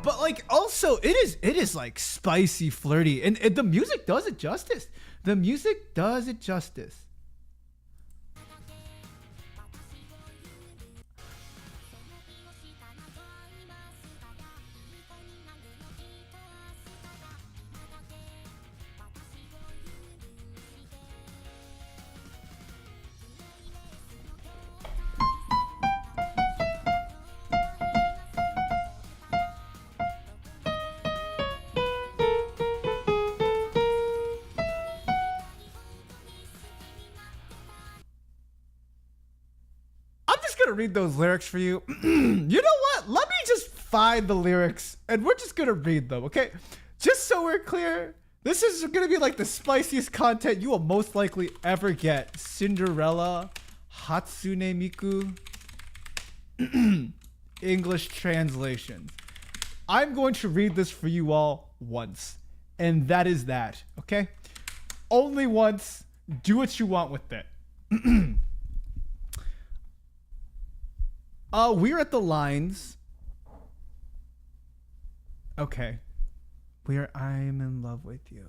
But like also it is like spicy, flirty, and the music does it justice. The music does it justice. Gonna read those lyrics for you. You know what? Let me just find the lyrics and we're just gonna read them, okay? Just so we're clear, this is gonna be like the spiciest content you will most likely ever get. Cinderella, Hatsune Miku, English translations. I'm going to read this for you all once, and that is that, okay? Only once. Do what you want with it. We're at the lines. Okay. I'm in love with you.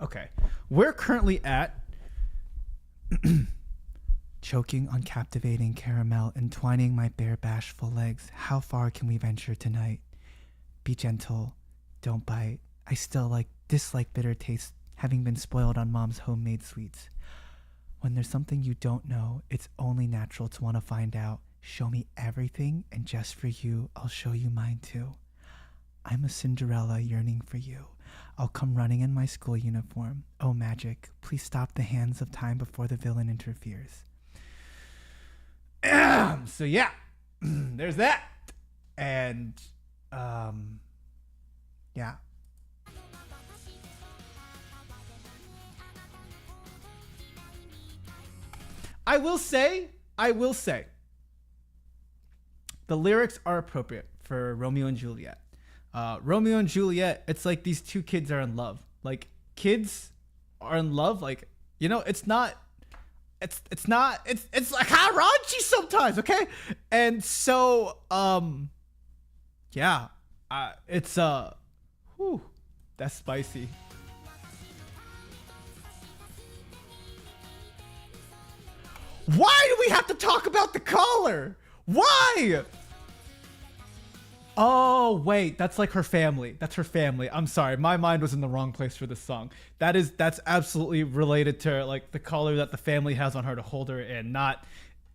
Okay. We're currently at choking on captivating caramel, entwining my bare bashful legs. How far can we venture tonight? Be gentle. Don't bite. I still dislike bitter taste, having been spoiled on mom's homemade sweets. When there's something you don't know, it's only natural to want to find out. Show me everything, and just for you, I'll show you mine too. I'm a Cinderella yearning for you. I'll come running in my school uniform. Oh, magic, please stop the hands of time before the villain interferes. So yeah, there's that. And, yeah. I will say, the lyrics are appropriate for Romeo and Juliet. Romeo and Juliet, it's like these two kids are in love. Like, kids are in love. Like, you know, it's like kind of raunchy sometimes, okay? And so, yeah, it's, that's spicy. Why do we have to talk about the collar? Why? Oh, wait, that's like her family. That's her family. I'm sorry. My mind was in the wrong place for this song. That's absolutely related to like the collar that the family has on her to hold her in, not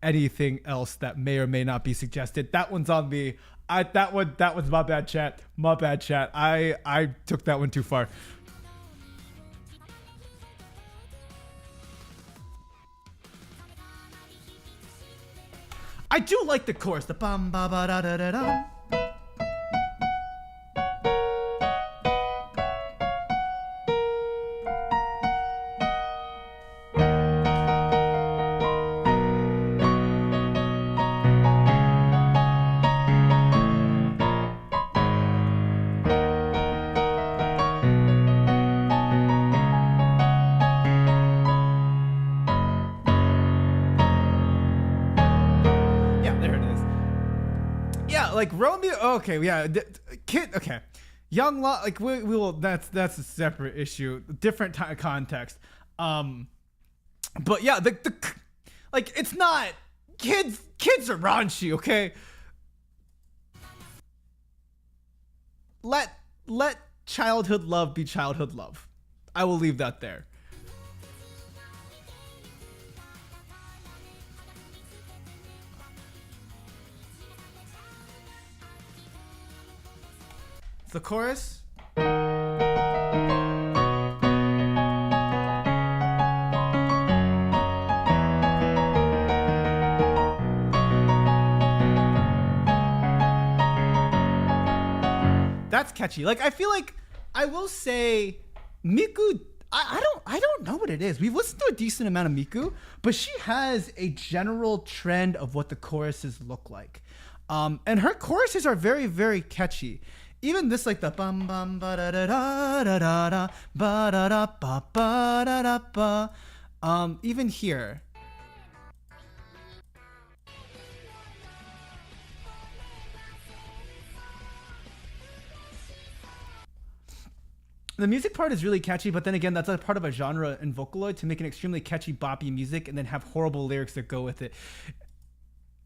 anything else that may or may not be suggested. That one's on me. That was my bad, chat. My bad, chat. I took that one too far. I do like the chorus, the bum ba ba da da da da. Like Romeo, okay, yeah, kid, okay, young law, like we will. That's a separate issue, different context. But yeah, the like it's not kids. Kids are raunchy, okay. let childhood love be childhood love. I will leave that there. The chorus. That's catchy. Like, I feel like, I will say, Miku, I don't know what it is. We've listened to a decent amount of Miku, but she has a general trend of what the choruses look like. And her choruses are very, very catchy. Even this, like the bum bum ba da da da da da ba da da ba ba da da ba. Even here. The music part is really catchy, but then again, that's a part of a genre in Vocaloid to make an extremely catchy boppy music and then have horrible lyrics that go with it.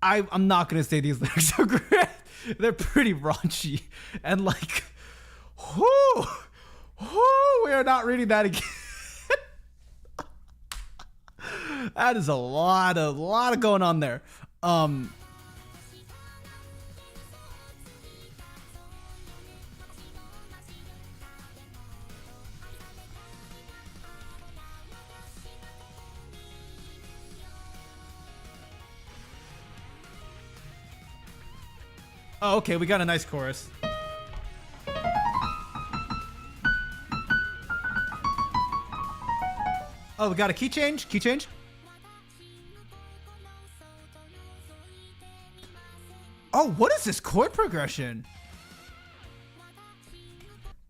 I'm not gonna say these lyrics are great. They're pretty raunchy and like, we are not reading that again. That is a lot of going on there. Oh, okay, we got a nice chorus. Oh, we got a key change? Key change? Oh, what is this chord progression?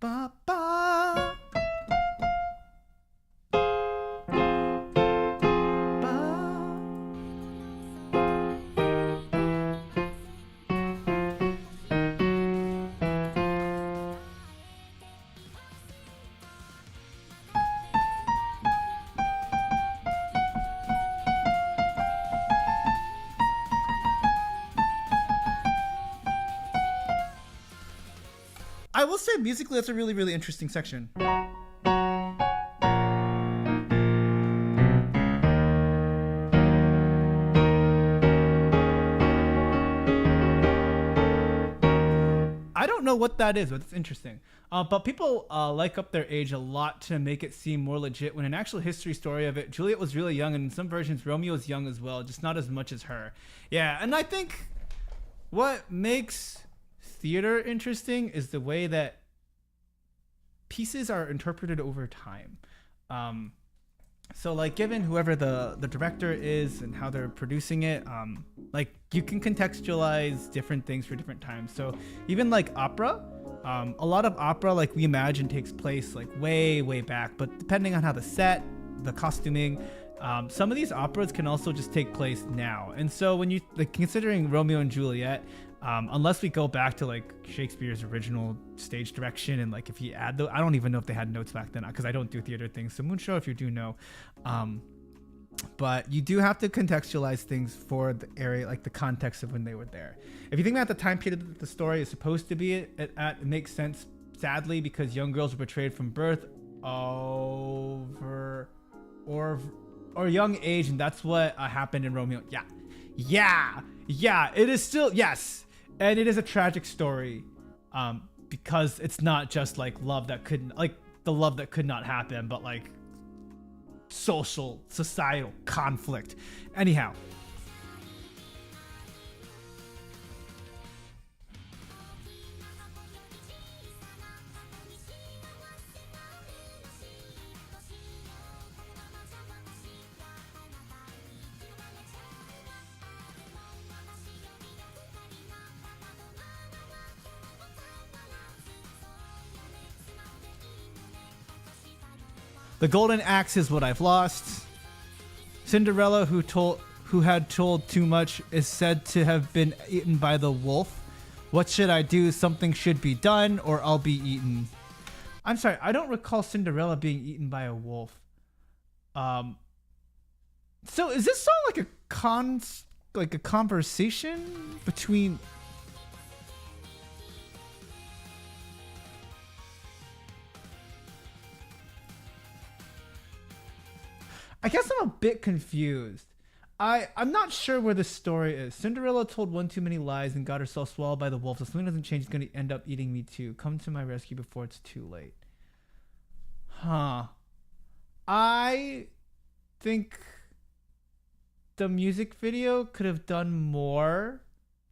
Ba, ba. I will say musically that's a really, really interesting section. I don't know what that is, but it's interesting. But people like up their age a lot to make it seem more legit, when an actual history story of it, Juliet was really young, and in some versions Romeo was young as well, just not as much as her. Yeah, and I think what makes theater interesting is the way that pieces are interpreted over time. So like, given whoever the director is and how they're producing it, like you can contextualize different things for different times. So even like opera, a lot of opera, like we imagine, takes place like way back, but depending on how the set, the costuming, some of these operas can also just take place now. And so when you like considering Romeo and Juliet, unless we go back to like Shakespeare's original stage direction, and like if you add I don't even know if they had notes back then, because I don't do theater things. So Moonshow, if you do know, but you do have to contextualize things for the area, like the context of when they were there. If you think about the time period that the story is supposed to be at, it makes sense, sadly, because young girls were portrayed from birth over or young age, and that's what happened in Romeo. Yeah, it is still, yes. And it is a tragic story, because it's not just like love that couldn't, like the love that could not happen, but like societal conflict. Anyhow. The golden axe is what I've lost. Cinderella, who had told too much, is said to have been eaten by the wolf. What should I do? Something should be done, or I'll be eaten. I'm sorry, I don't recall Cinderella being eaten by a wolf. So is this song like a conversation between? I guess I'm a bit confused. I'm not sure where the story is. Cinderella told one too many lies and got herself swallowed by the wolves. If something doesn't change, it's going to end up eating me too. Come to my rescue before it's too late. Huh. I think the music video could have done more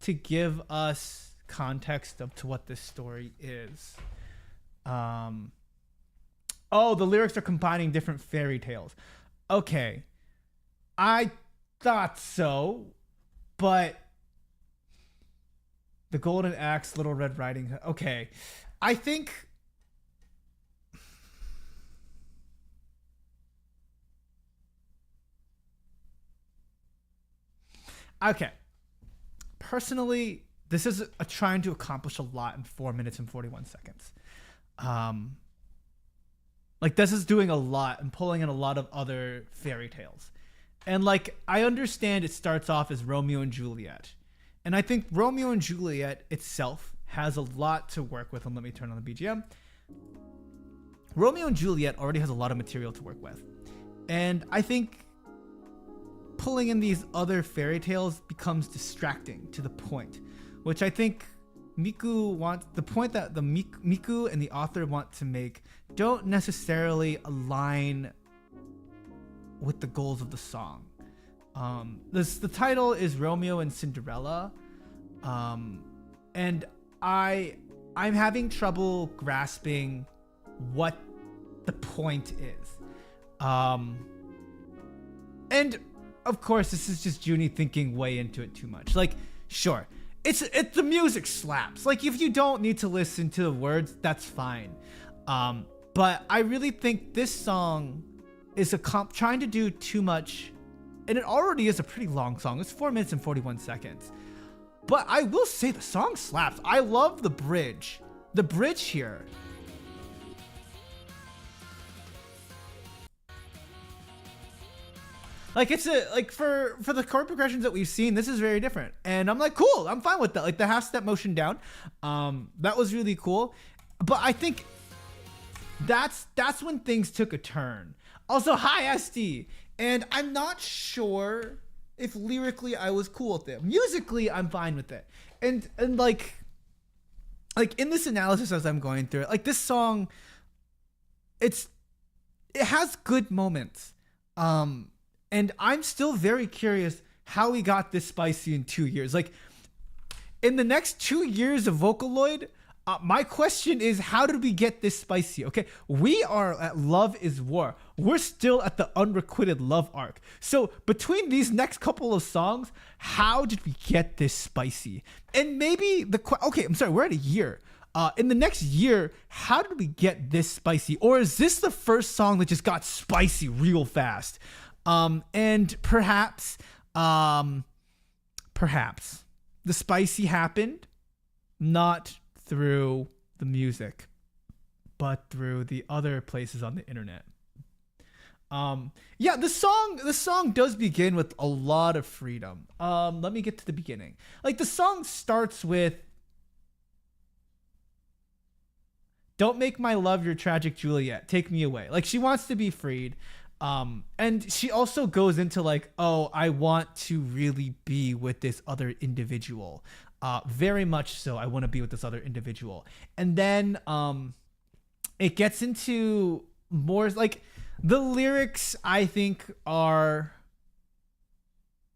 to give us context up to what this story is. Oh, the lyrics are combining different fairy tales. Okay. I thought so, but the golden axe, little red riding hood. Okay. I think okay. Personally, this is trying to accomplish a lot in 4 minutes and 41 seconds. Like this is doing a lot and pulling in a lot of other fairy tales. And like I understand it starts off as Romeo and Juliet. And I think Romeo and Juliet itself has a lot to work with. And let me turn on the BGM. Romeo and Juliet already has a lot of material to work with. And I think pulling in these other fairy tales becomes distracting to the point, which I think Miku wants, the point that the Miku and the author want to make don't necessarily align with the goals of the song. The title is Romeo and Cinderella, and I'm having trouble grasping what the point is. And of course, this is just Zhuni thinking way into it too much. Like, sure, it's the music slaps. Like, if you don't need to listen to the words, that's fine. But I really think this song is trying to do too much, and it already is a pretty long song. It's 4 minutes and 41 seconds. But I will say the song slaps. I love the bridge. The bridge here. Like it's for the chord progressions that we've seen, this is very different. And I'm like, cool, I'm fine with that. Like the half step motion down, that was really cool. But I think that's when things took a turn. Also, hi SD. And I'm not sure if lyrically I was cool with it. Musically, I'm fine with it. And like in this analysis as I'm going through it, like this song, it has good moments. And I'm still very curious how we got this spicy in 2 years. Like, in the next 2 years of Vocaloid, my question is, how did we get this spicy? Okay, we are at Love is War. We're still at the unrequited love arc. So between these next couple of songs, how did we get this spicy? And maybe okay, I'm sorry, we're at a year. In the next year, how did we get this spicy? Or is this the first song that just got spicy real fast? And perhaps the spicy happened not through the music, but through the other places on the internet. Yeah, the song does begin with a lot of freedom. Let me get to the beginning. Like the song starts with, "Don't make my love your tragic Juliet. Take me away." Like she wants to be freed. And she also goes into like, oh, I want to really be with this other individual. Very much so. I want to be with this other individual. And then it gets into more like the lyrics, I think, are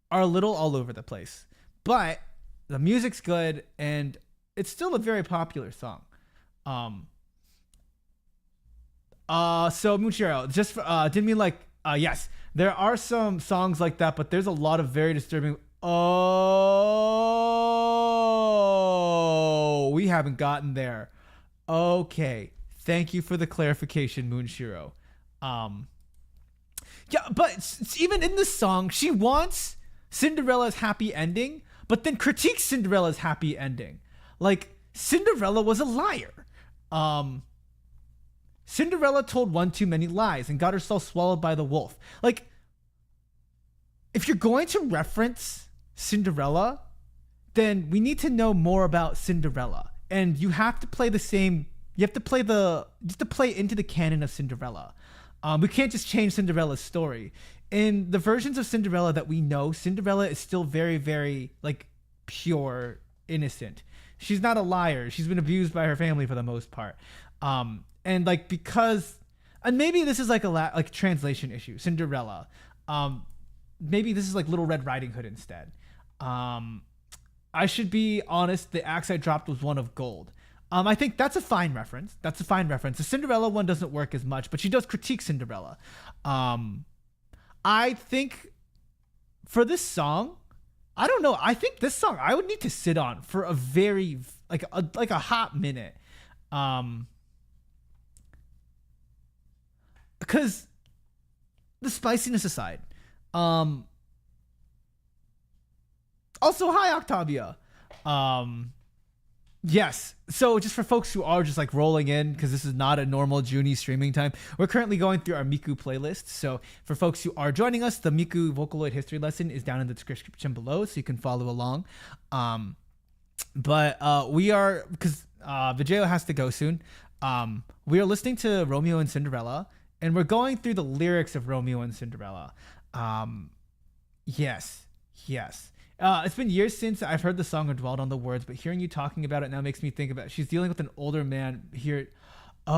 a little all over the place. But the music's good and it's still a very popular song. So Muchiro, just didn't mean like yes, there are some songs like that, but there's a lot of very disturbing. Oh, we haven't gotten there. Okay, thank you for the clarification, Moonshiro. Yeah, but even in this song, she wants Cinderella's happy ending, but then critiques Cinderella's happy ending. Like Cinderella was a liar. Cinderella told one too many lies and got herself swallowed by the wolf. Like, if you're going to reference Cinderella, then we need to know more about Cinderella. And you have to play into the canon of Cinderella. We can't just change Cinderella's story. In the versions of Cinderella that we know, Cinderella is still very, very like pure, innocent. She's not a liar. She's been abused by her family for the most part. And like because, and maybe this is like a translation issue. Cinderella. Maybe this is like Little Red Riding Hood instead. I should be honest. The axe I dropped was one of gold. I think that's a fine reference. That's a fine reference. The Cinderella one doesn't work as much, but she does critique Cinderella. I think for this song, I don't know. I think this song I would need to sit on for a very like a hot minute. Because the spiciness aside. Also, hi Octavia. Yes. So just for folks who are just like rolling in, because this is not a normal Zhuni streaming time, we're currently going through our Miku playlist. So for folks who are joining us, the Miku Vocaloid history lesson is down in the description below, so you can follow along. But we are, because Vijay has to go soon. We are listening to Romeo and Cinderella, and we're going through the lyrics of Romeo and Cinderella. Yes. It's been years since I've heard the song or dwelled on the words, but hearing you talking about it now makes me think about it. She's dealing with an older man here. Oh.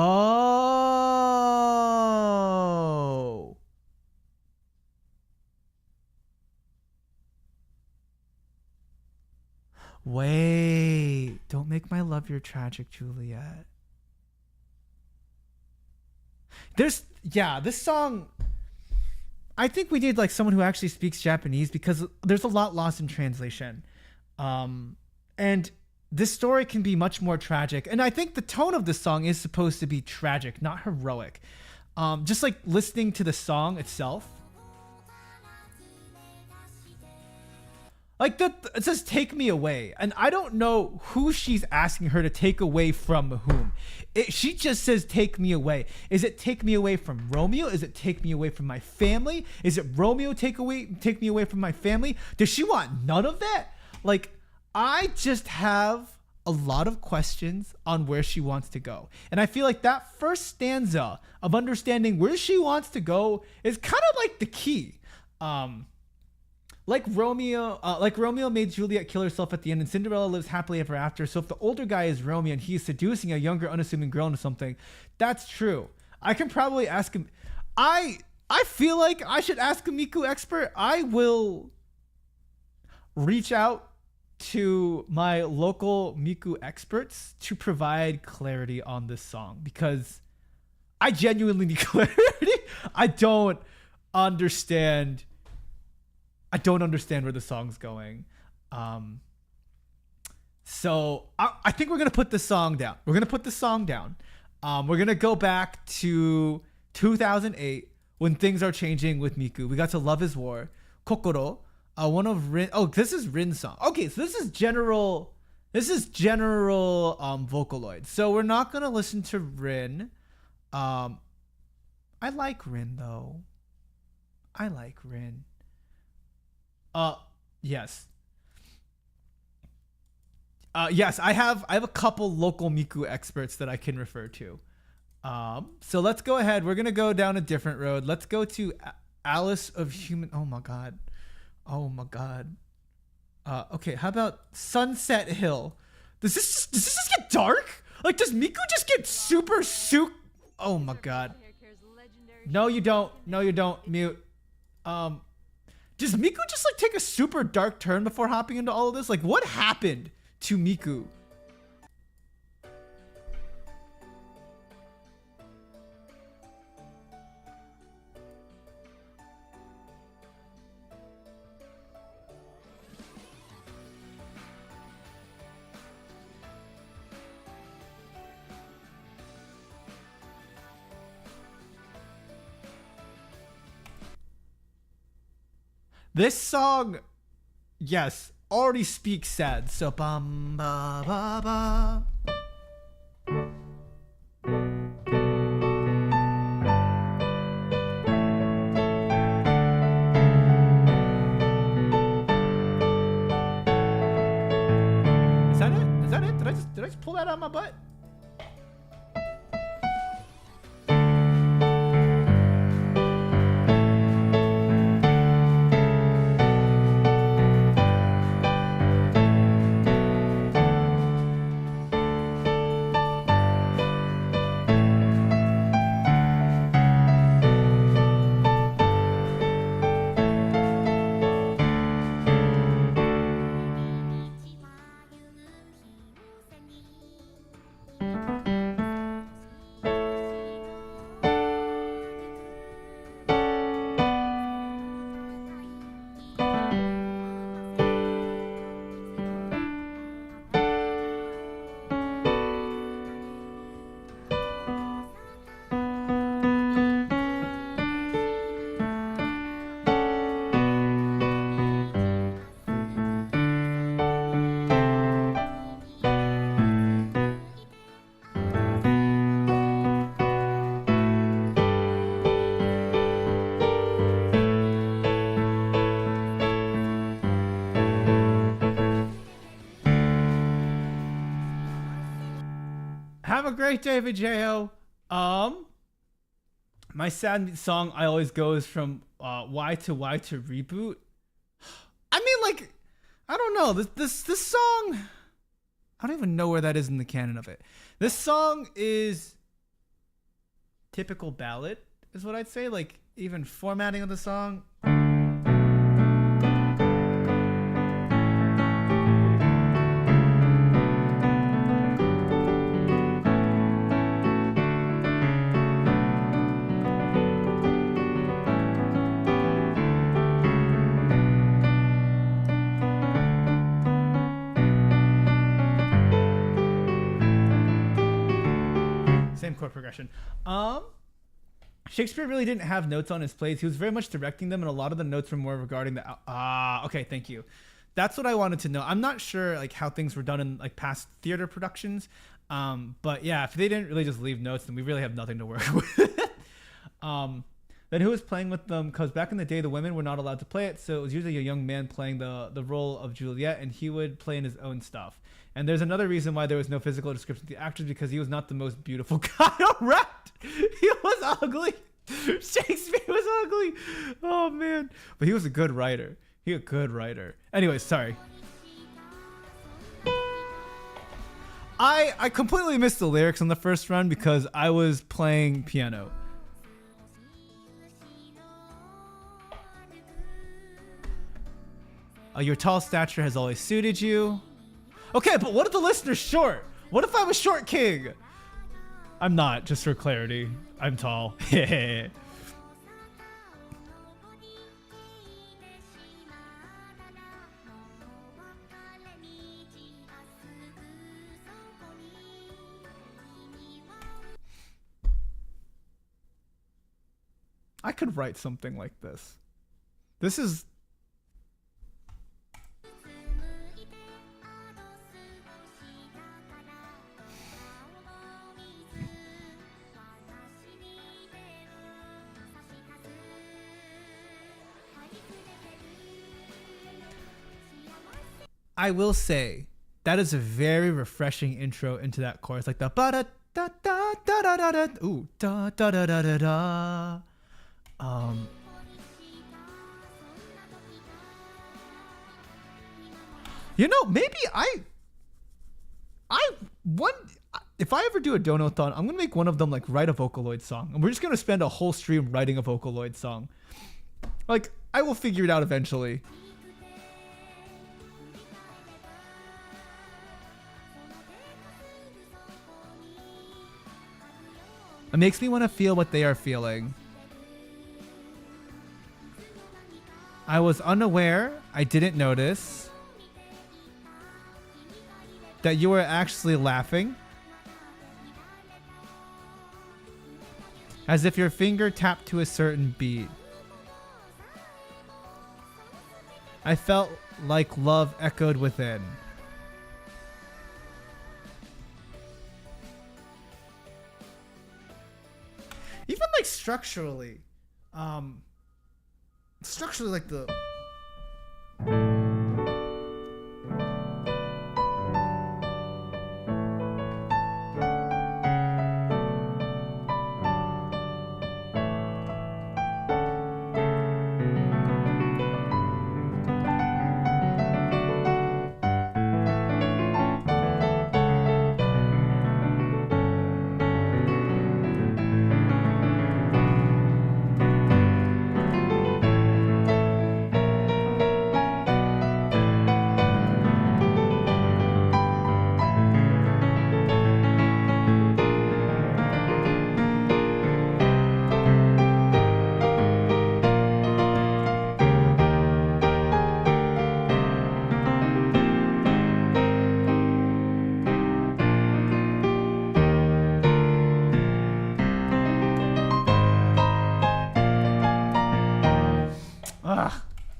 Wait. Don't make my love your tragic, Juliet. This song, I think we need like someone who actually speaks Japanese, because there's a lot lost in translation. And this story can be much more tragic. And I think the tone of the song is supposed to be tragic, not heroic. Just like listening to the song itself. Like it says take me away. And I don't know who she's asking her to take away from whom. She just says take me away. Is it take me away from Romeo? Is it take me away from my family? Is it Romeo take me away from my family? Does she want none of that? Like, I just have a lot of questions on where she wants to go. And I feel like that first stanza of understanding where she wants to go is kind of like the key. Like Romeo made Juliet kill herself at the end, and Cinderella lives happily ever after. So if the older guy is Romeo and he's seducing a younger, unassuming girl into something, that's true. I can probably ask him. I feel like I should ask a Miku expert. I will reach out to my local Miku experts to provide clarity on this song, because I genuinely need clarity. I don't understand where the song's going. So I think we're going to put the song down. We're going to go back to 2008 when things are changing with Miku. We got to Love is War, Kokoro, one of Rin. Oh, this is Rin's song. Okay, so this is general Vocaloid. So we're not going to listen to Rin. I like Rin though. Yes. Yes, I have a couple local Miku experts that I can refer to. So let's go ahead. We're gonna go down a different road. Let's go to Alice of Human. Oh my god. Okay, how about Sunset Hill? Does this just get dark? Like, does Miku just get super? Oh my god. No, you don't. Mute. Does Miku just like take a super dark turn before hopping into all of this? Like, what happened to Miku? This song, yes, already speaks sad. So bum ba ba ba. Is that it? Did I just pull that out of my butt? great day, Vijeo. My sad song I always go is from Y to Reboot. I mean, like, I don't know. This song, I don't even know where that is in the canon of it. This song is typical ballad, is what I'd say. Like, even formatting of the song. Same chord progression. Shakespeare really didn't have notes on his plays. He was very much directing them, and a lot of the notes were more regarding the okay, thank you. That's what I wanted to know. I'm not sure like how things were done in like past theater productions, but yeah, if they didn't really just leave notes, then we really have nothing to work with. Then who was playing with them? Because back in the day, the women were not allowed to play it, so it was usually a young man playing the role of Juliet, and he would play in his own stuff. And there's another reason why there was no physical description of the actors, because he was not the most beautiful guy around. He was ugly. Shakespeare was ugly. Oh man, but he was a good writer. He a good writer. Anyways, sorry. I completely missed the lyrics on the first run because I was playing piano. Your tall stature has always suited you. Okay, but what if the listener's short? What if I'm a short king? I'm not, just for clarity. I'm tall. I could write something like this. This is... I will say that is a very refreshing intro into that chorus, like the ba da da da da da da da, ooh da da da da da da. You know, maybe if I ever do a Dono-thon, I'm gonna make one of them like write a Vocaloid song, and we're just gonna spend a whole stream writing a Vocaloid song. Like, I will figure it out eventually. It makes me want to feel what they are feeling. I was unaware, I didn't notice that you were actually laughing. As if your finger tapped to a certain beat. I felt like love echoed within. Even like structurally like the...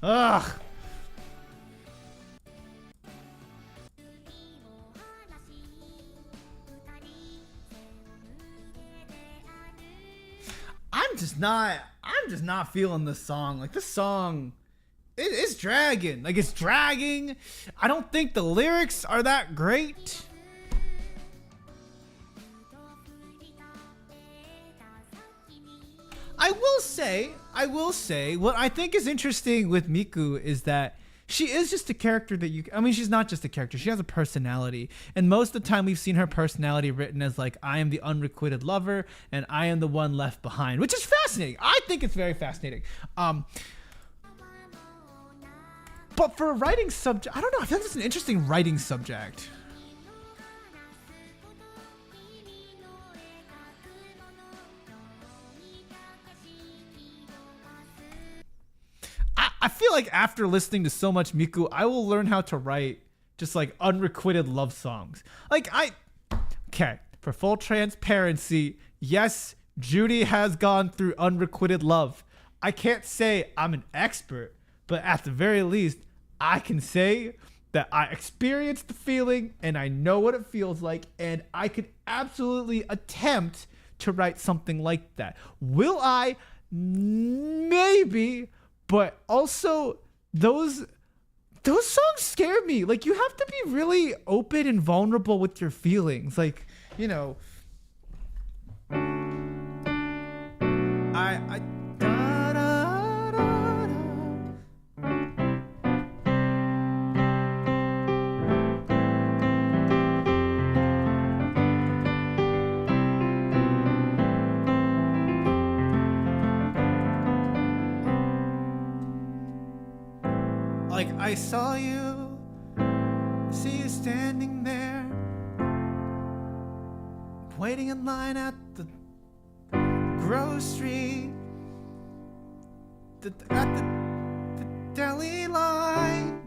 Ugh. I'm just not feeling this song. Like, this song, it's dragging. Like, it's dragging. I don't think the lyrics are that great. I will say, what I think is interesting with Miku is that she is just a character that she's not just a character. She has a personality. And most of the time we've seen her personality written as like, I am the unrequited lover and I am the one left behind, which is fascinating. I think it's very fascinating. But for a writing subject, I don't know. I feel like it's an interesting writing subject. I feel like after listening to so much Miku, I will learn how to write just like unrequited love songs. Okay, for full transparency, yes, Zhuni has gone through unrequited love. I can't say I'm an expert, but at the very least, I can say that I experienced the feeling and I know what it feels like, and I could absolutely attempt to write something like that. Will I? Maybe. But also, those songs scare me. Like, you have to be really open and vulnerable with your feelings. Like, you know, I da, da, da, da. Like, I saw you, see you standing there, waiting in line at the grocery, at the deli line.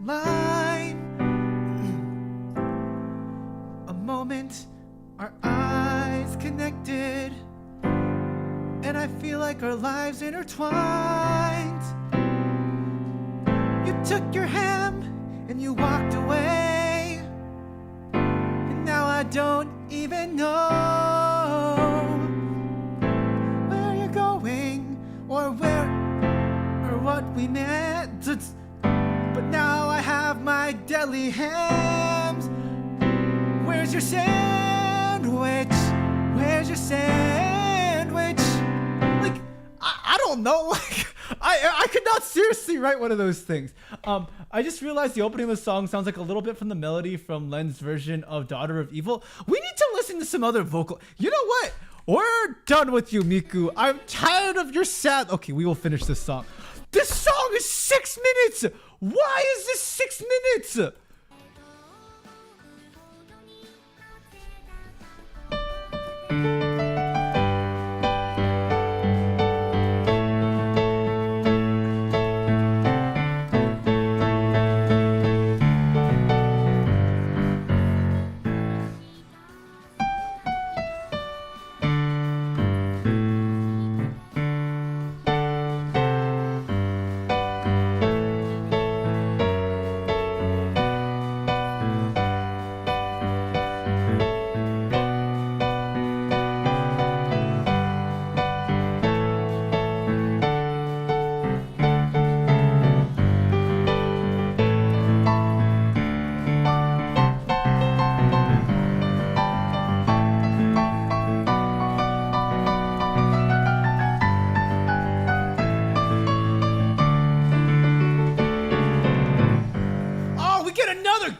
A moment, our eyes connected, and I feel like our lives intertwined. You took your hand and you walked away, and now I don't even know where you're going or what we meant. But now I have my deli hams. Where's your sandwich? Where's your sandwich? Like, I don't know. Like, I could not seriously write one of those things. I just realized the opening of the song sounds like a little bit from the melody from Len's version of Daughter of Evil. We need to listen to some other vocal. You know what? We're done with you, Miku. I'm tired of your sad. Okay, we will finish this song. This song is 6 minutes. Why is this 6 minutes?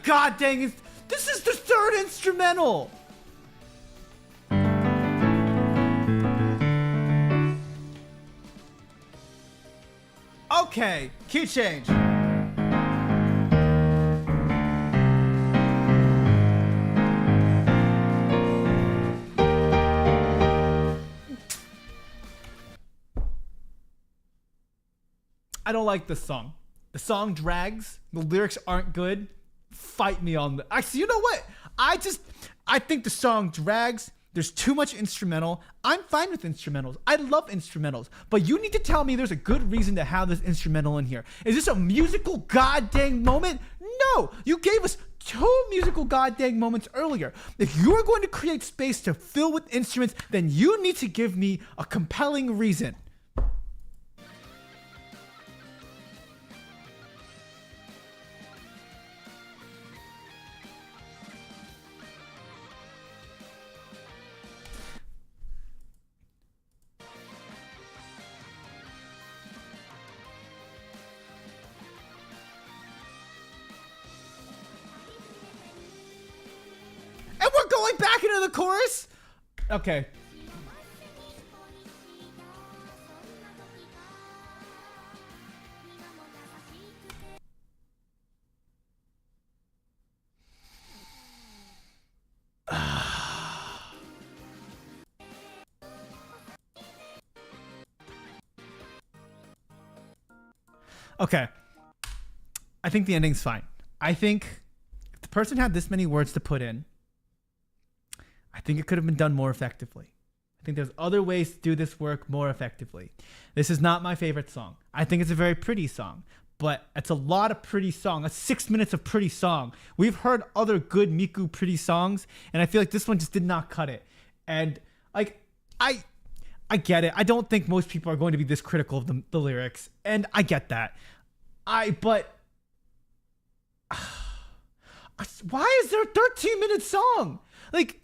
God dang it. This is the third instrumental. Okay, key change. I don't like this song. The song drags. The lyrics aren't good. Fight me on the. Actually, you know what? I think the song drags. There's too much instrumental. I'm fine with instrumentals. I love instrumentals. But you need to tell me there's a good reason to have this instrumental in here. Is this a musical goddamn moment? No! You gave us 2 musical goddamn moments earlier. If you're going to create space to fill with instruments, then you need to give me a compelling reason. going back into the chorus? Okay. Okay. I think the ending's fine. I think if the person had this many words to put in, I think it could have been done more effectively. I think there's other ways to do this work more effectively. This is not my favorite song. I think it's a very pretty song, but it's a lot of pretty song. That's 6 minutes of pretty song. We've heard other good Miku pretty songs, and I feel like this one just did not cut it. And like, I get it. I don't think most people are going to be this critical of the lyrics, and I get that. But why is there a 13-minute song? Like,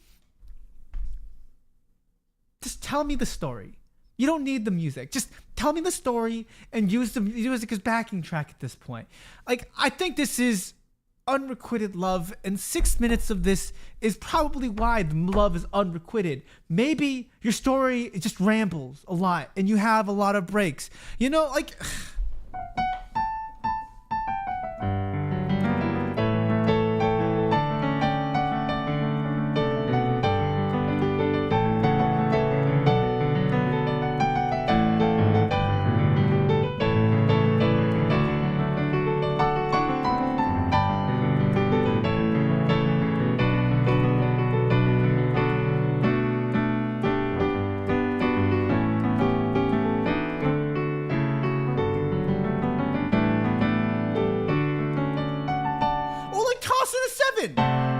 just tell me the story. You don't need the music. Just tell me the story and use the music as backing track at this point. Like, I think this is unrequited love, and 6 minutes of this is probably why the love is unrequited. Maybe your story just rambles a lot and you have a lot of breaks. You know, like...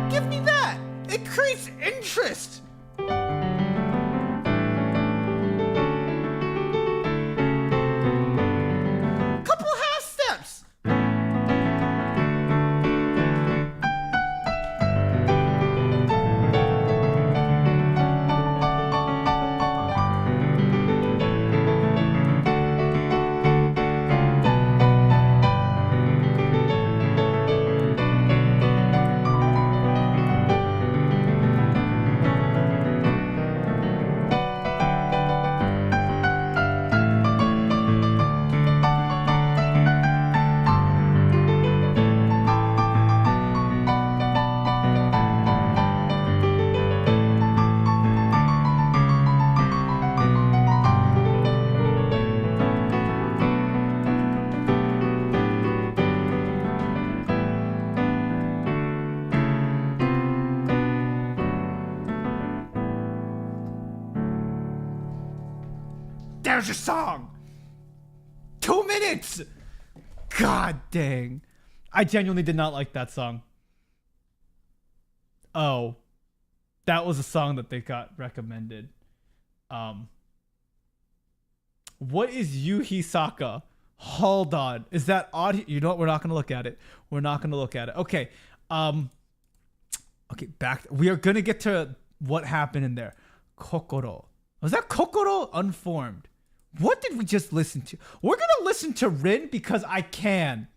Give me that. It creates interest. Couple half steps. There's your song. 2 minutes. God dang. I genuinely did not like that song. Oh. That was a song that they got recommended. What is Yuhi Saka? Hold on. Is that audio? You know what? We're not going to look at it. We're not going to look at it. Okay. Okay, back. We are going to get to what happened in there. Kokoro. Was that Kokoro? Unformed. What did we just listen to? We're going to listen to Rin because I can.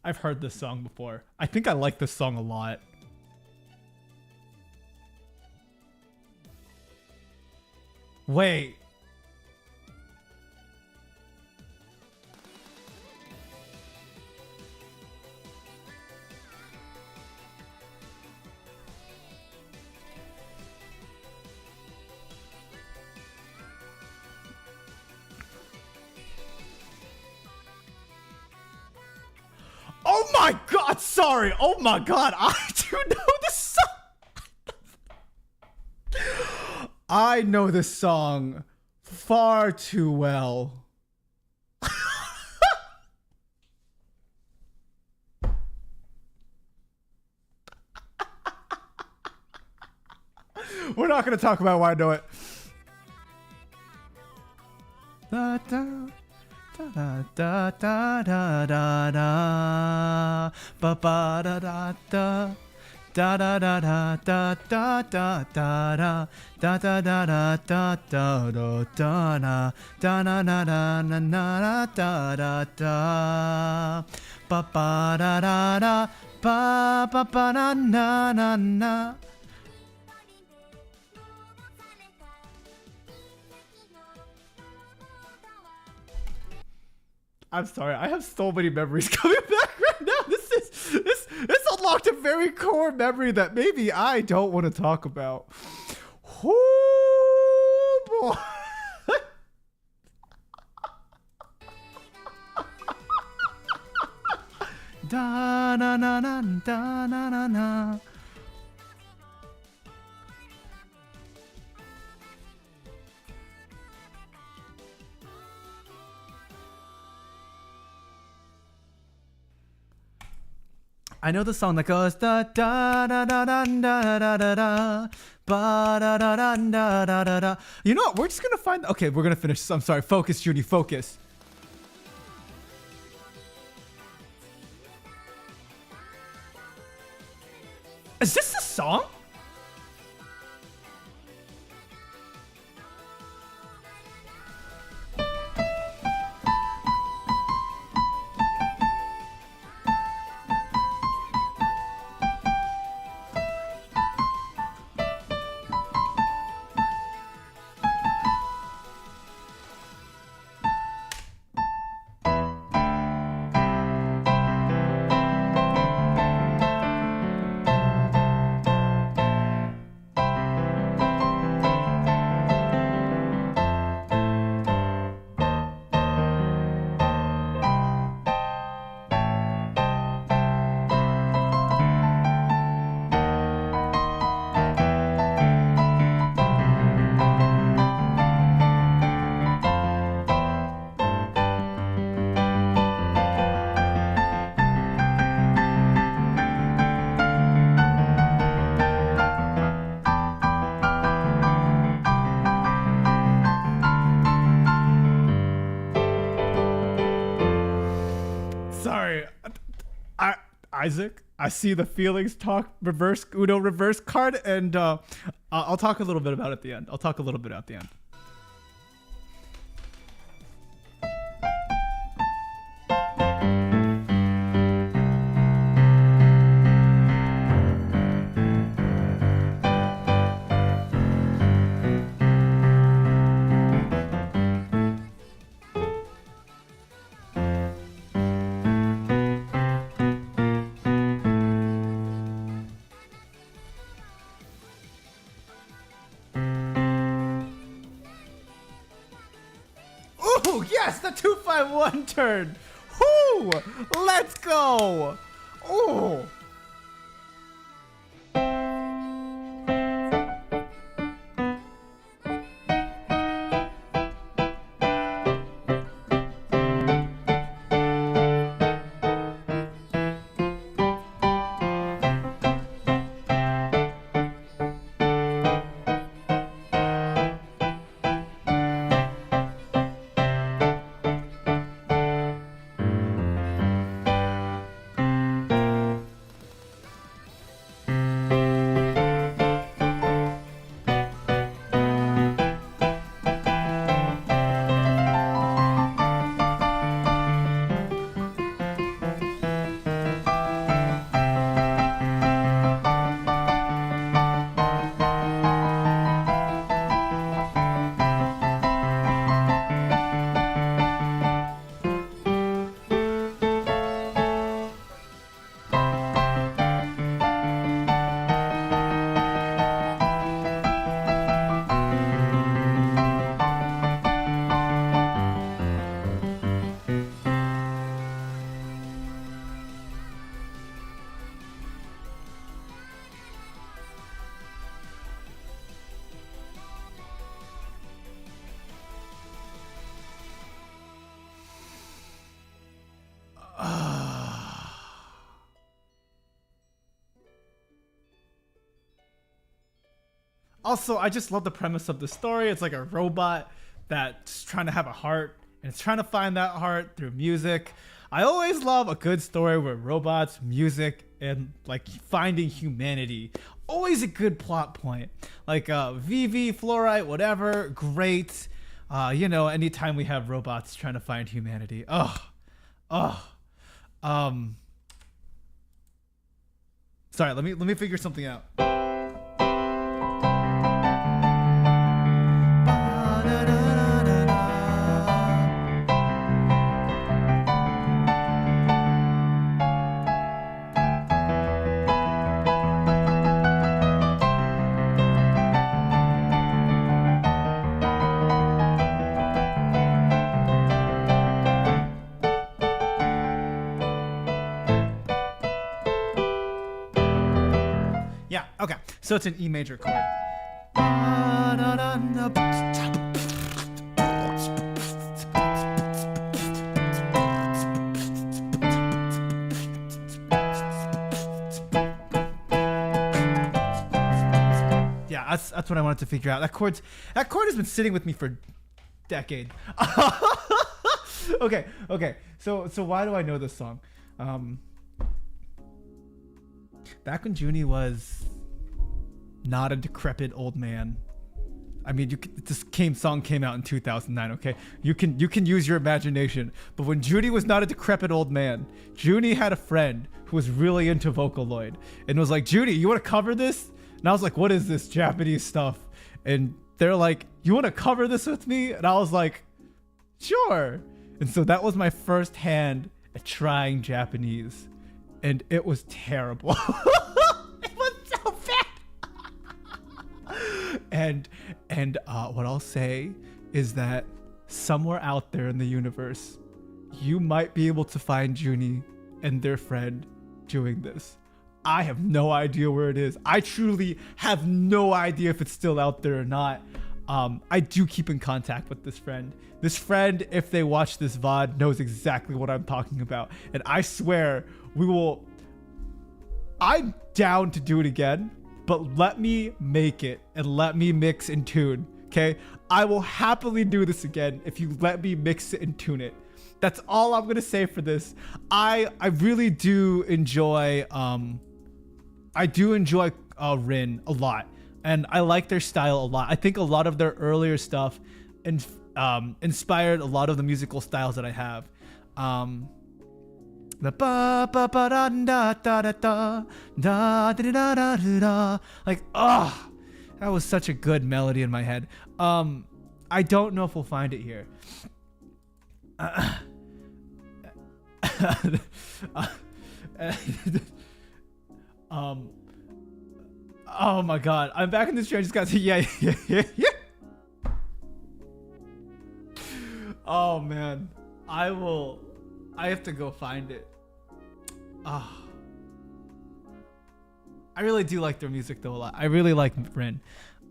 I've heard this song before. I think I like this song a lot. Wait. Oh my god, sorry. Oh my god, I do know this song. I know this song far too well. We're not going to talk about why I know it. Da, da. Da da da da da da ba ba da da da da da da da da da da da da da da da da da da da da da na na na na na da da da ba ba da da da ba ba ba na na na na. I'm sorry, I have so many memories coming back right now. This unlocked a very core memory that maybe I don't want to talk about. Oh boy. Da na na na da na na na. I know the song that goes da da da da da da da da da ba da da da da da da da. You know what? We're just gonna find. Okay, we're gonna finish. I'm sorry. Focus, Judy. Focus. Is this the song? Sorry, Isaac. I see the feelings talk reverse Uno reverse card, and I'll talk a little bit about it at the end. I'll talk a little bit at the end. Ooh, yes, the 251 turn. Whoo! Let's go. Ooh. Also, I just love the premise of the story. It's like a robot that's trying to have a heart, And it's trying to find that heart through music. I always love a good story with robots, music, and like finding humanity. Always a good plot point. Like VV, fluorite, whatever, great. You know, anytime we have robots trying to find humanity. Sorry, let me figure something out. Yeah, okay. So it's an E major chord. Yeah, that's what I wanted to figure out. That chord has been sitting with me for a decade. Okay. So why do I know this song? Back when Zhuni not a decrepit old man. I mean, this song came out in 2009. Okay, you can use your imagination. But when Zhuni was not a decrepit old man, Zhuni had a friend who was really into Vocaloid and was like, "Zhuni, you want to cover this?" And I was like, "What is this Japanese stuff?" And they're like, "You want to cover this with me?" And I was like, "Sure." And so that was my first hand at trying Japanese, and it was terrible. It was so bad. And what I'll say is that somewhere out there in the universe, you might be able to find Zhuni and their friend doing this. I have no idea where it is. I truly have no idea if it's still out there or not. I do keep in contact with this friend. This friend, if they watch this VOD, knows exactly what I'm talking about. And I swear I'm down to do it again, but let me make it and let me mix and tune, okay? I will happily do this again if you let me mix it and tune it. That's all I'm gonna say for this. I really do enjoy Rin a lot, and I like their style a lot. I think a lot of their earlier stuff inspired a lot of the musical styles that I have. The ba ba ba da da da da da da da da da da. Like, that was such a good melody in my head. I don't know if we'll find it here. Oh my god, I'm back in this chair. I just got to yeah. Oh man, I have to go find it. I really do like their music though a lot. I really like Rin.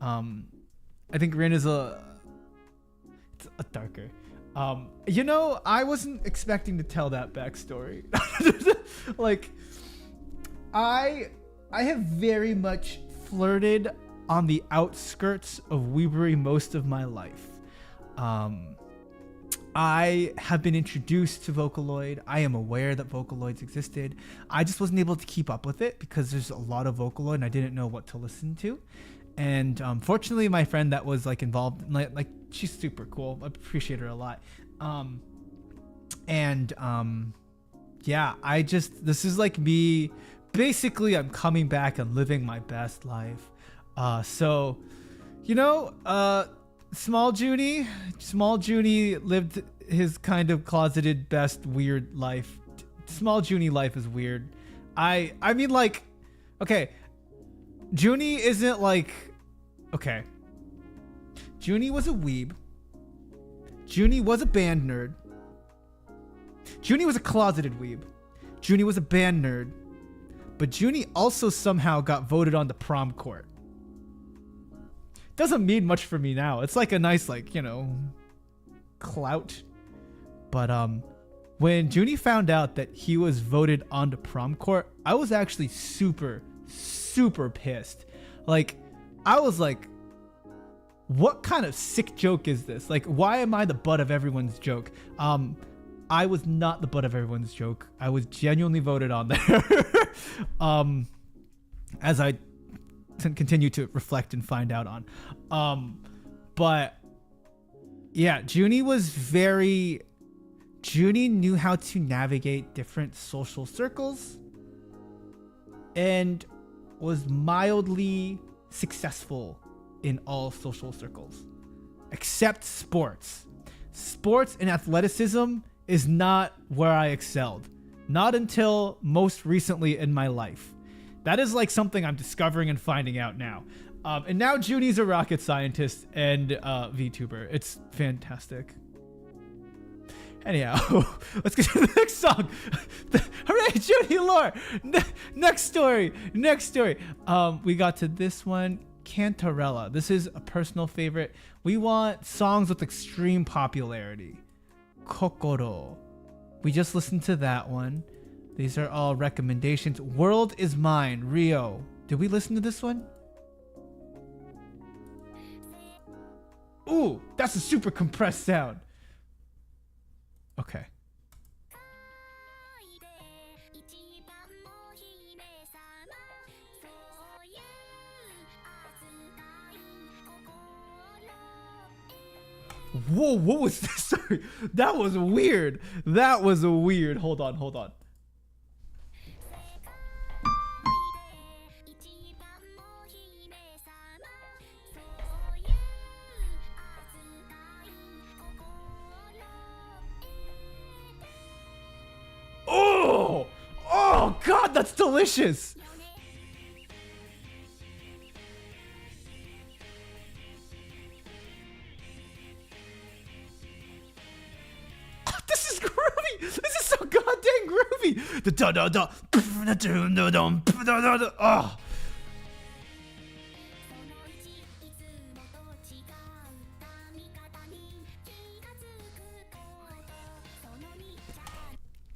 I think Rin is it's a darker. You know, I wasn't expecting to tell that backstory. Like, I have very much flirted on the outskirts of weebery most of my life. I have been introduced to Vocaloid. I am aware that Vocaloids existed. I just wasn't able to keep up with it because there's a lot of Vocaloid and I didn't know what to listen to. And fortunately, my friend that was like involved, like she's super cool. I appreciate her a lot. Yeah, this is like me. Basically, I'm coming back and living my best life. So, you know, Small Zhuni lived his kind of closeted best weird life. Small Zhuni life is weird. I mean, like, okay, Zhuni isn't like, okay, Zhuni was a weeb. Zhuni was a band nerd. Zhuni was a closeted weeb. Zhuni was a band nerd. But Zhuni also somehow got voted on the prom court. Doesn't mean much for me now. It's like a nice, like, you know, clout. But when Zhuni found out that he was voted onto prom court, I was actually super pissed. Like, I was like, what kind of sick joke is this? Like, why am I the butt of everyone's joke? I was not the butt of everyone's joke. I was genuinely voted on there. As I continue to reflect and find out on. But yeah, Zhuni knew how to navigate different social circles and was mildly successful in all social circles, except sports. Sports and athleticism is not where I excelled. Not until most recently in my life. That is like something I'm discovering and finding out now. And now Zhuni's a rocket scientist and VTuber. It's fantastic. Anyhow, let's get to the next song. Hooray, Zhuni lore! Next story. We got to this one, Cantarella. This is a personal favorite. We want songs with extreme popularity. Kokoro. We just listened to that one. These are all recommendations. World is Mine, Rio. Did we listen to this one? Ooh, that's a super compressed sound. Okay. Whoa, what was this? Sorry, that was weird. Hold on. Oh God, that's delicious. This is groovy. This is so goddamn groovy. The da da da da da da. Oh.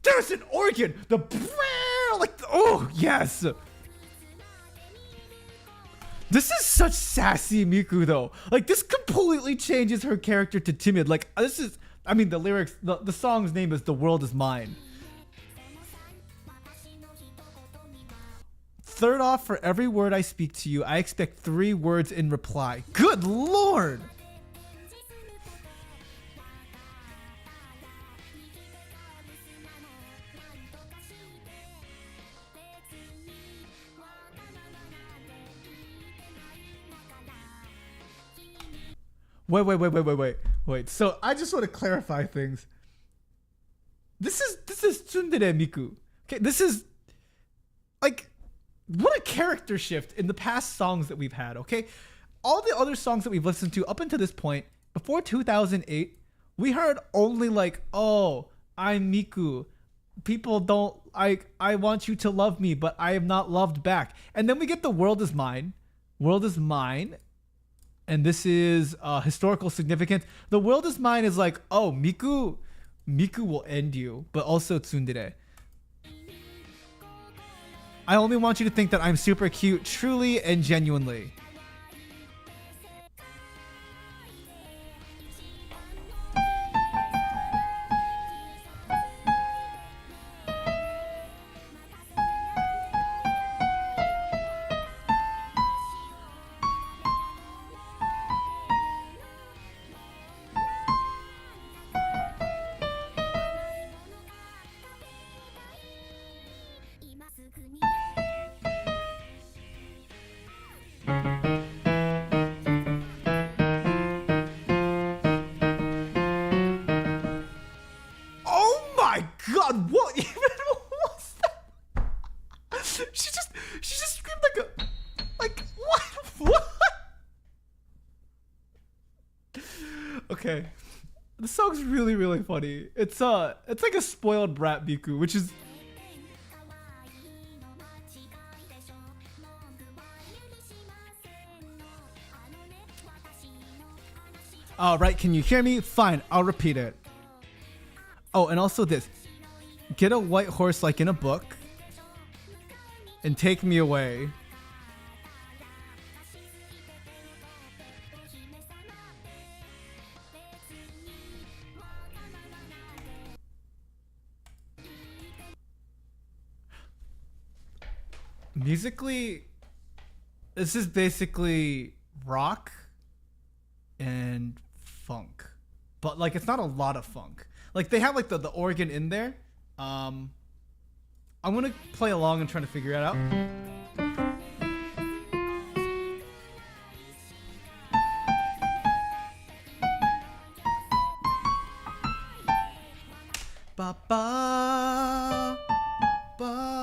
There's an organ. The like, oh yes. This is such sassy Miku though. Like, this completely changes her character to timid. Like, this is, I mean, the lyrics, the song's name is The World Is Mine. Third off, for every word I speak to you, I expect 3 words in reply. Good Lord. Wait. So I just want to clarify things. This is tsundere Miku. Okay, this is like, what a character shift in the past songs that we've had. Okay, all the other songs that we've listened to up until this point, before 2008, we heard only like, oh, I'm Miku. People don't, I want you to love me, but I am not loved back. And then we get The World Is Mine. World Is Mine. And this is historical significance. The World Is Mine is like, oh, Miku will end you, but also tsundere. I only want you to think that I'm super cute, truly and genuinely. God, what even was that? She just screamed like what? Okay, the song's really funny. It's like a spoiled brat Miku, which is. All right, can you hear me? Fine, I'll repeat it. Oh, and also this. Get a white horse like in a book and take me away. Musically, this is basically rock and funk, but like it's not a lot of funk. Like they have like the organ in there. I'm gonna play along and trying to figure it out. Ba ba ba.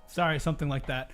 Sorry, something like that.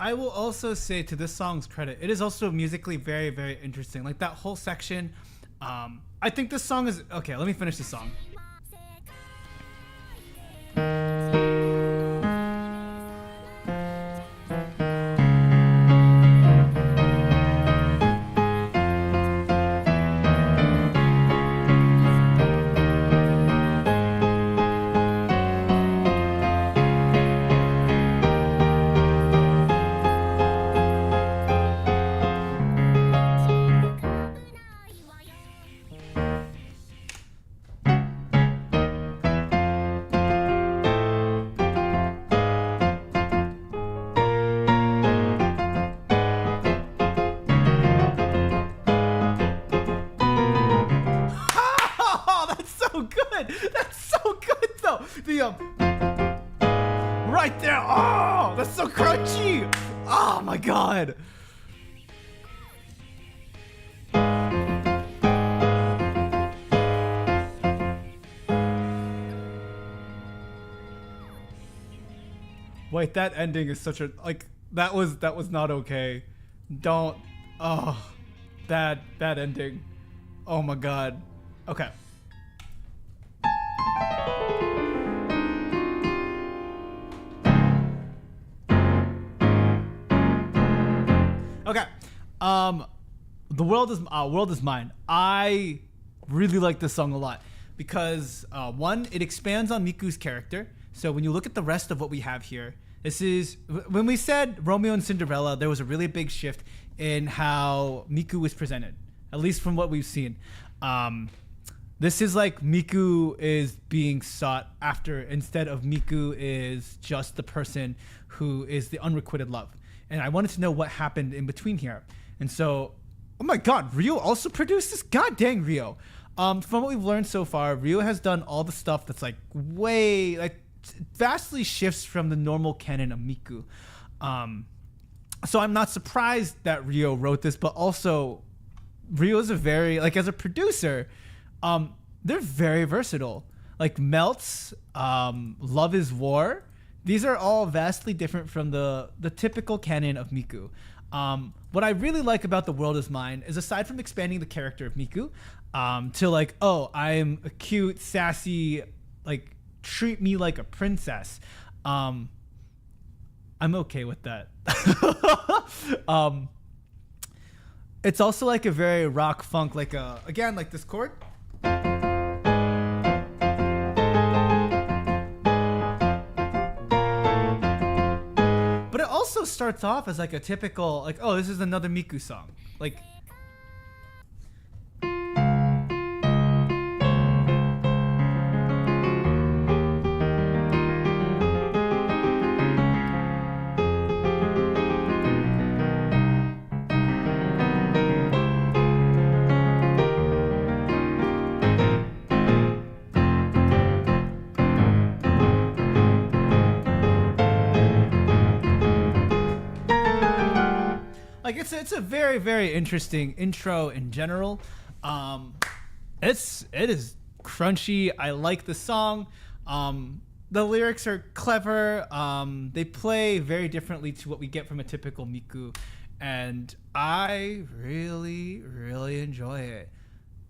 I will also say, to this song's credit, it is also musically very, very interesting. Like that whole section. I think this song is okay. Let me finish the song. Right there. Oh, that's so crunchy. Oh my god. Wait, that ending is such a like that was not okay. Don't. Oh, bad ending. Oh my god. Okay. Okay, the world is mine. I really like this song a lot because one, it expands on Miku's character. So when you look at the rest of what we have here, this is when we said Romeo and Cinderella, there was a really big shift in how Miku was presented, at least from what we've seen. This is like Miku is being sought after instead of Miku is just the person who is the unrequited love. And I wanted to know what happened in between here. And so, oh my god, Ryo also produced this? God dang, Ryo. From what we've learned so far, Ryo has done all the stuff that's like way, like vastly shifts from the normal canon of Miku. So I'm not surprised that Ryo wrote this, but also Ryo's a very, like as a producer, they're very versatile. Like Melts, Love is War, these are all vastly different from the typical canon of Miku. What I really like about The World Is Mine is, aside from expanding the character of Miku to like, oh, I'm a cute, sassy, like treat me like a princess. I'm okay with that. It's also like a very rock funk, like again, like this chord. But it also starts off as like a typical, like, oh, this is another Miku song. Like, it's a very, very interesting intro in general. It is crunchy. I like the song. The lyrics are clever. They play very differently to what we get from a typical Miku, and I really, really enjoy it.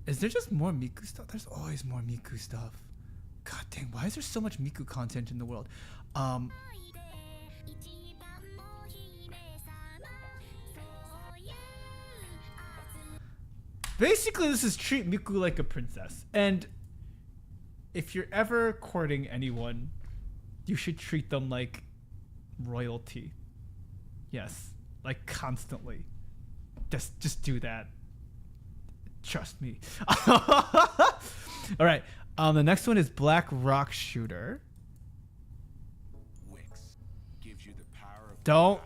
Is there just more Miku stuff? There's always more Miku stuff. God dang, why is there so much Miku content in the world? Basically, this is treat Miku like a princess. And if you're ever courting anyone, you should treat them like royalty. Yes, like constantly. Just do that. Trust me. All right. The next one is Black Rock Shooter. Wix gives you the power of Don't.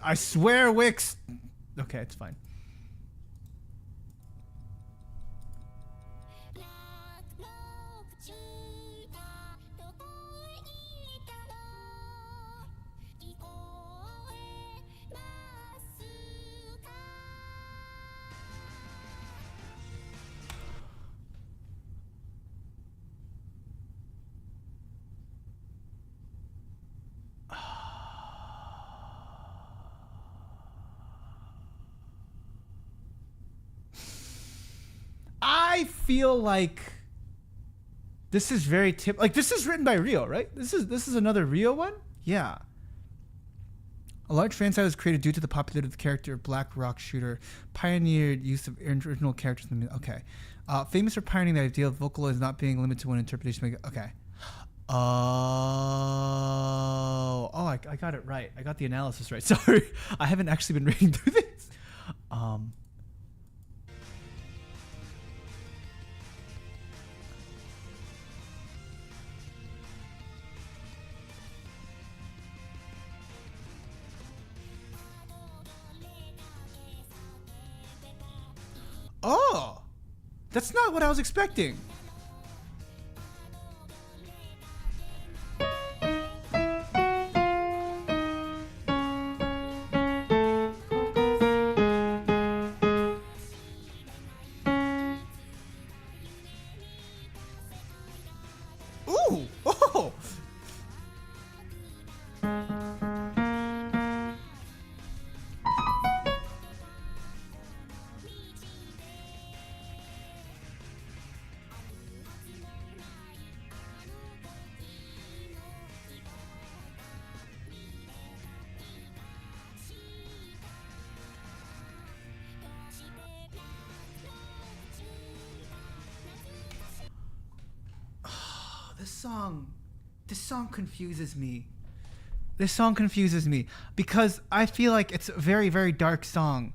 I swear, Wix. Okay, it's fine. I feel like this is very like this is written by Rio, right? This is another Rio one? Yeah. A large fan site was created due to the popularity of the character of Black Rock Shooter, pioneered use of original characters in the okay. Famous for pioneering the idea of vocal as not being limited to one interpretation. Okay. I got it right. I got the analysis right. Sorry. I haven't actually been reading through this. Oh, that's not what I was expecting. Ooh, oh. This song confuses me. This song confuses me because I feel like it's a very, very dark song.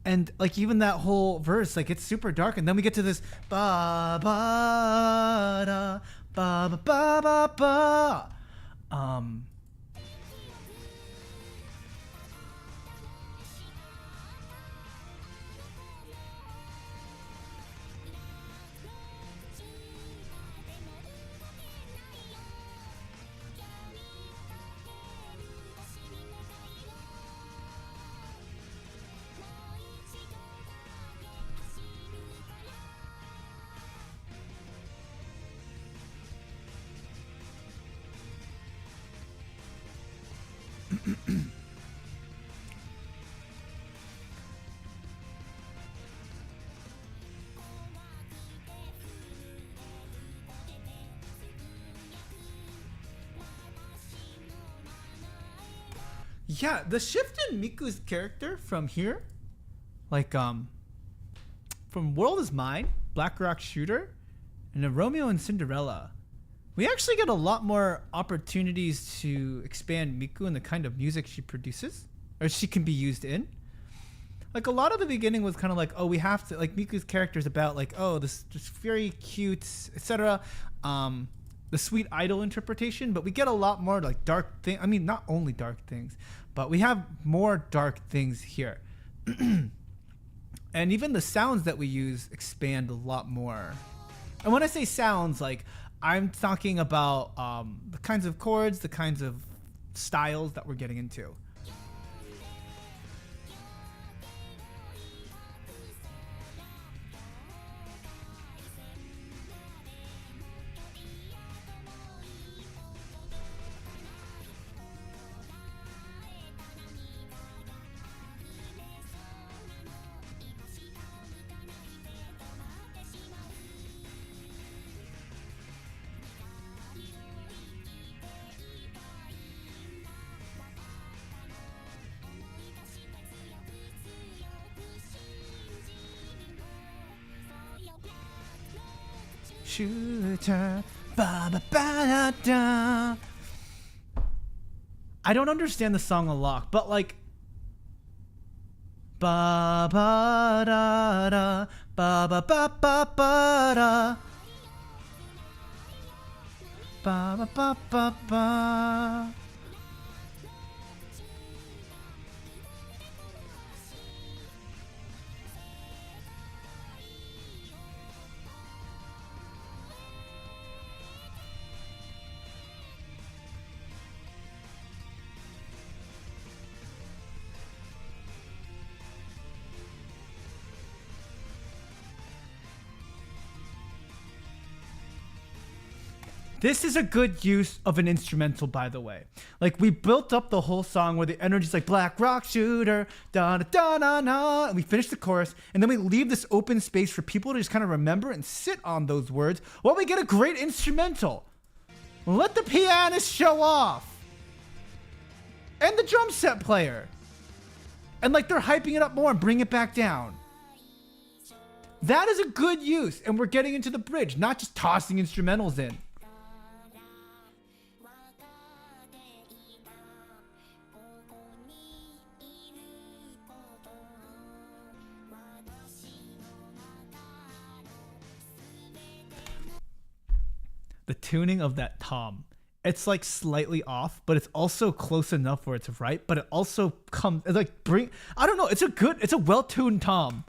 And like even that whole verse, like it's super dark, and then we get to this ba ba da ba ba ba ba ba. Yeah, the shift in Miku's character from here, like from World Is Mine, Black Rock Shooter, and then Romeo and Cinderella, we actually get a lot more opportunities to expand Miku and the kind of music she produces, or she can be used in. Like a lot of the beginning was kind of like, oh, we have to, like Miku's character is about like, oh, this just very cute, etc. The sweet idol interpretation, but we get a lot more like dark thing. I mean, not only dark things, but we have more dark things here. And even the sounds that we use expand a lot more. And when I say sounds, like I'm talking about the kinds of chords, the kinds of styles that we're getting into. Shooter, ba ba ba da da. I don't understand the song a lot, but like ba ba da da ba ba ba ba ba da ba ba ba ba ba. This is a good use of an instrumental, by the way. Like, we built up the whole song where the energy's like Black Rock Shooter, da da da da da, and we finish the chorus, and then we leave this open space for people to just kind of remember and sit on those words while we get a great instrumental. Let the pianist show off. And the drum set player. And like they're hyping it up more and bring it back down. That is a good use, and we're getting into the bridge, not just tossing instrumentals in. The tuning of that tom, it's like slightly off, but it's also close enough where it's right, but it also comes like I don't know, it's a well-tuned tom.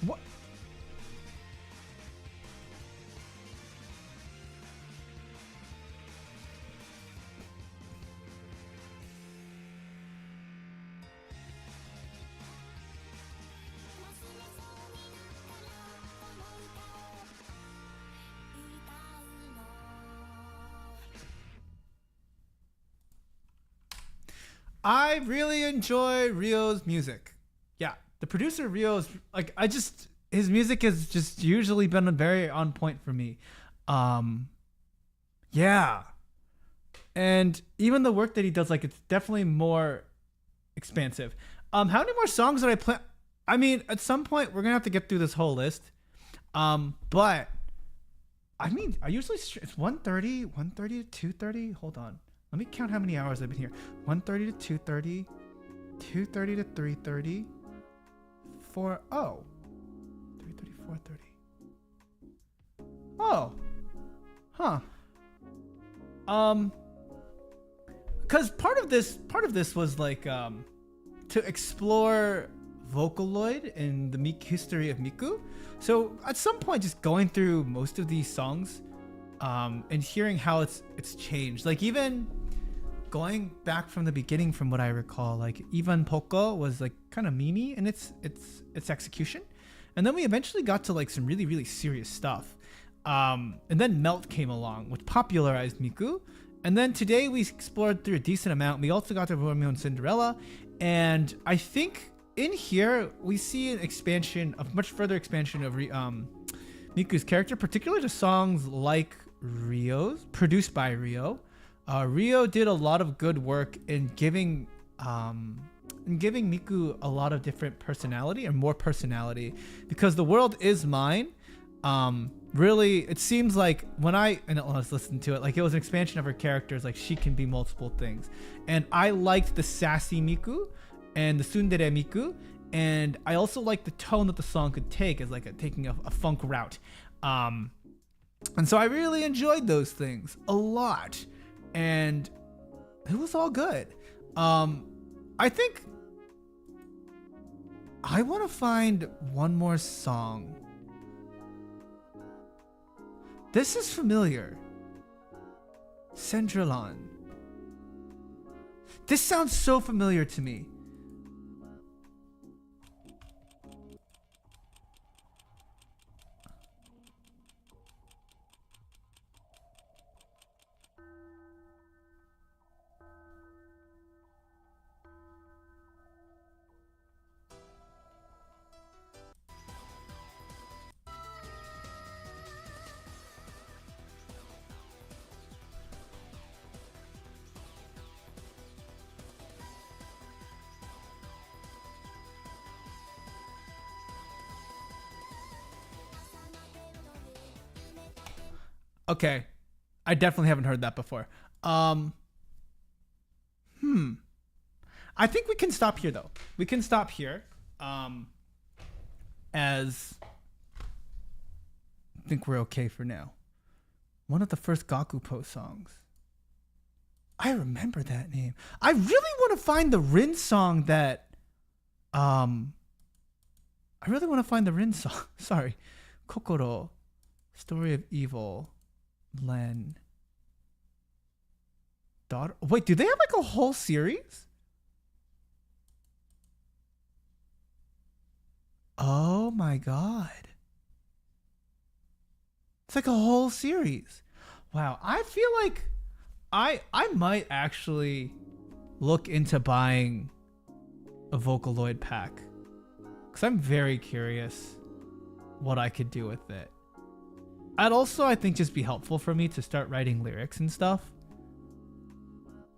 What? I really enjoy Ryo's music. Yeah, the producer Ryo's like his music has just usually been very on point for me. Yeah. And even the work that he does, like it's definitely more expansive. How many more songs did I play? I mean, at some point we're gonna have to get through this whole list. But I mean, I usually it's 1:30 to 2:30. Hold on. Let me count how many hours I've been here. 1:30 to 2:30, 2:30 to 3:30, 3:30, 4:30. Oh. Huh. Cuz part of this was like to explore Vocaloid in the history of Miku. So at some point, just going through most of these songs, and hearing how it's changed. Like even going back from the beginning, from what I recall, like even Poco was like kind of memey in its execution, and then we eventually got to like some really really serious stuff. And then Melt came along, which popularized Miku. And then today we explored through a decent amount. We also got to Romeo and Cinderella, and I think in here we see an expansion, a much further expansion of Miku's character, particularly to songs like Rio's, produced by Rio. Rio did a lot of good work in giving Miku a lot of different personality and more personality, because The World Is Mine. Really, it seems like when I was listening to it, like it was an expansion of her characters, like she can be multiple things. And I liked the sassy Miku and the tsundere Miku, and I also liked the tone that the song could take as like taking a funk route. And so I really enjoyed those things a lot, and it was all good. I think I want to find one more song. This is familiar. Centralon. This sounds so familiar to me. Okay, I definitely haven't heard that before. I think we can stop here though. We can stop here. As I think we're okay for now. One of the first Gakupo songs. I remember that name. I really want to find the Rin song that Sorry. Kokoro, Story of Evil, Len. Daughter. Wait, do they have like a whole series? Oh my god. It's like a whole series. Wow, I feel like I might actually look into buying a Vocaloid pack, because I'm very curious what I could do with it. I'd also, I think, just be helpful for me to start writing lyrics and stuff.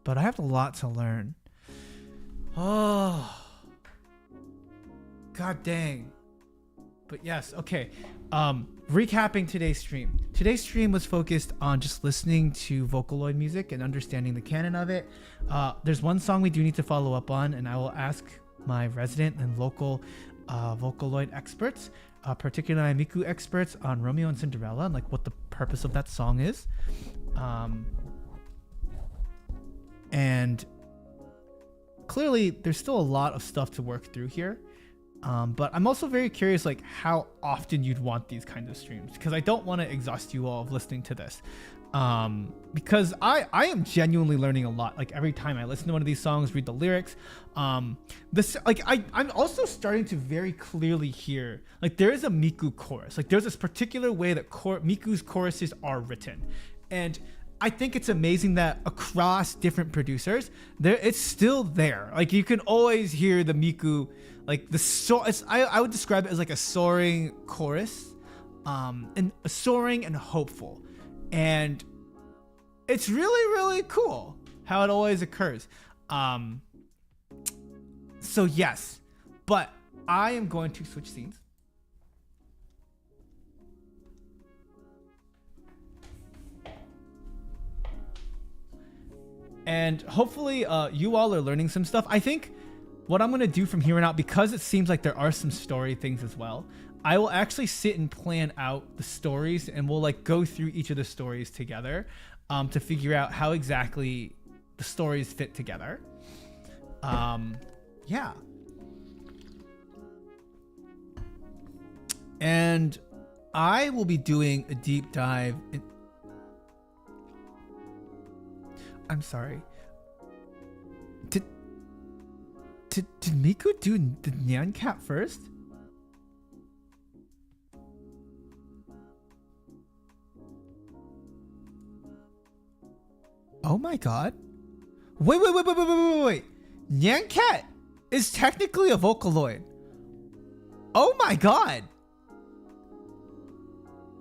But I have a lot to learn. Oh. God dang. But yes, okay. Recapping today's stream. Today's stream was focused on just listening to Vocaloid music and understanding the canon of it. There's one song we do need to follow up on, and I will ask my resident and local Vocaloid experts, particularly Miku experts, on Romeo and Cinderella and like what the purpose of that song is. And clearly there's still a lot of stuff to work through here. But I'm also very curious, like how often you'd want these kinds of streams, because I don't want to exhaust you all of listening to this. Because I am genuinely learning a lot. Like every time I listen to one of these songs, read the lyrics, I'm also starting to very clearly hear, like there is a Miku chorus. Like there's this particular way that Miku's choruses are written. And I think it's amazing that across different producers, it's still there. Like you can always hear the Miku, like I would describe it as like a soaring chorus, and soaring and hopeful. And it's really, really cool how it always occurs. So yes, but I am going to switch scenes. And hopefully you all are learning some stuff. I think what I'm going to do from here on out, because it seems like there are some story things as well, I will actually sit and plan out the stories, and we'll like go through each of the stories together to figure out how exactly the stories fit together. Yeah. And I will be doing a deep dive in... I'm sorry. Did Miku do the Nyan Cat first? Oh my god. Wait. Nyan Cat is technically a Vocaloid. Oh my god.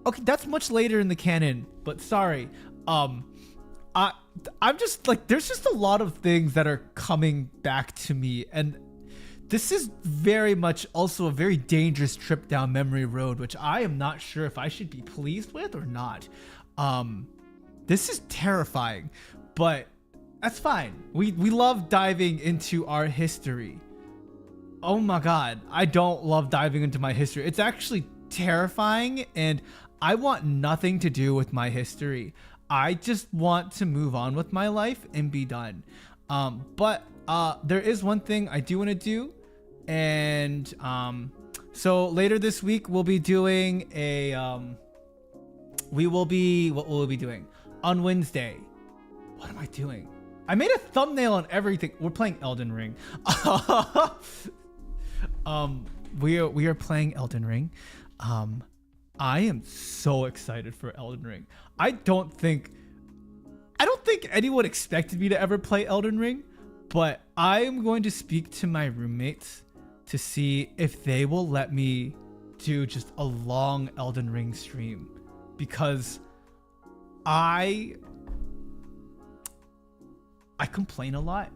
Okay, that's much later in the canon, but sorry. I'm just like, there's just a lot of things that are coming back to me, and this is very much also a very dangerous trip down memory road, which I am not sure if I should be pleased with or not. This is terrifying, but that's fine. We love diving into our history. Oh my god, I don't love diving into my history. It's actually terrifying, and I want nothing to do with my history. I just want to move on with my life and be done. But there is one thing I do want to do, and so later this week we'll be doing a what will we be doing on Wednesday? What am I doing? I made a thumbnail on everything. We're playing Elden Ring. We are playing Elden Ring. I am so excited for Elden Ring. I don't think anyone expected me to ever play Elden Ring, but I am going to speak to my roommates to see if they will let me do just a long Elden Ring stream, because I complain a lot,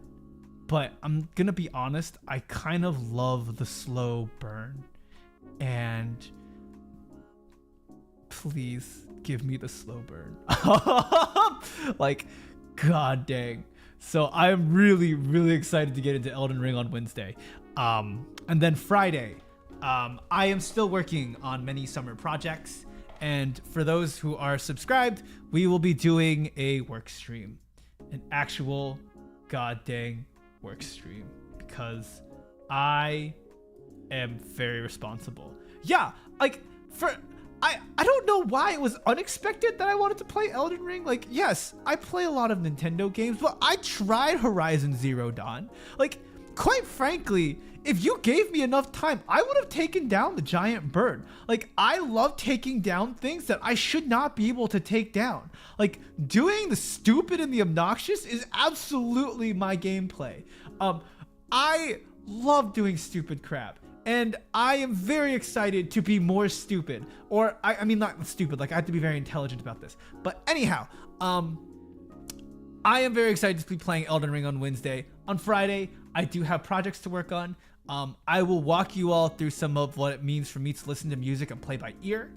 but I'm gonna be honest, I kind of love the slow burn, and please give me the slow burn. Like, god dang. So I'm really excited to get into Elden Ring on Wednesday. And then Friday, I am still working on many summer projects, and for those who are subscribed, we will be doing a work stream, an actual god dang work stream, because I am very responsible. Yeah, like I don't know why it was unexpected that I wanted to play Elden Ring. Like, yes, I play a lot of Nintendo games, but I tried Horizon Zero Dawn. Like, quite frankly, if you gave me enough time, I would have taken down the giant bird. Like, I love taking down things that I should not be able to take down. Like, doing the stupid and the obnoxious is absolutely my gameplay. I love doing stupid crap. And I am very excited to be more stupid. Or, I mean, not stupid, like I have to be very intelligent about this. But anyhow, I am very excited to be playing Elden Ring on Wednesday. On Friday, I do have projects to work on. I will walk you all through some of what it means for me to listen to music and play by ear.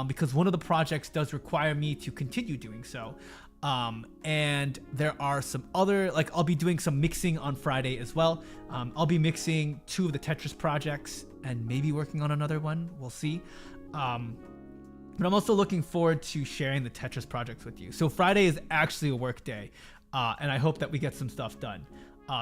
Because one of the projects does require me to continue doing so. And there are some other, like, I'll be doing some mixing on Friday as well. I'll be mixing 2 of the Tetris projects and maybe working on another one. We'll see. But I'm also looking forward to sharing the Tetris projects with you. So Friday is actually a work day, and I hope that we get some stuff done.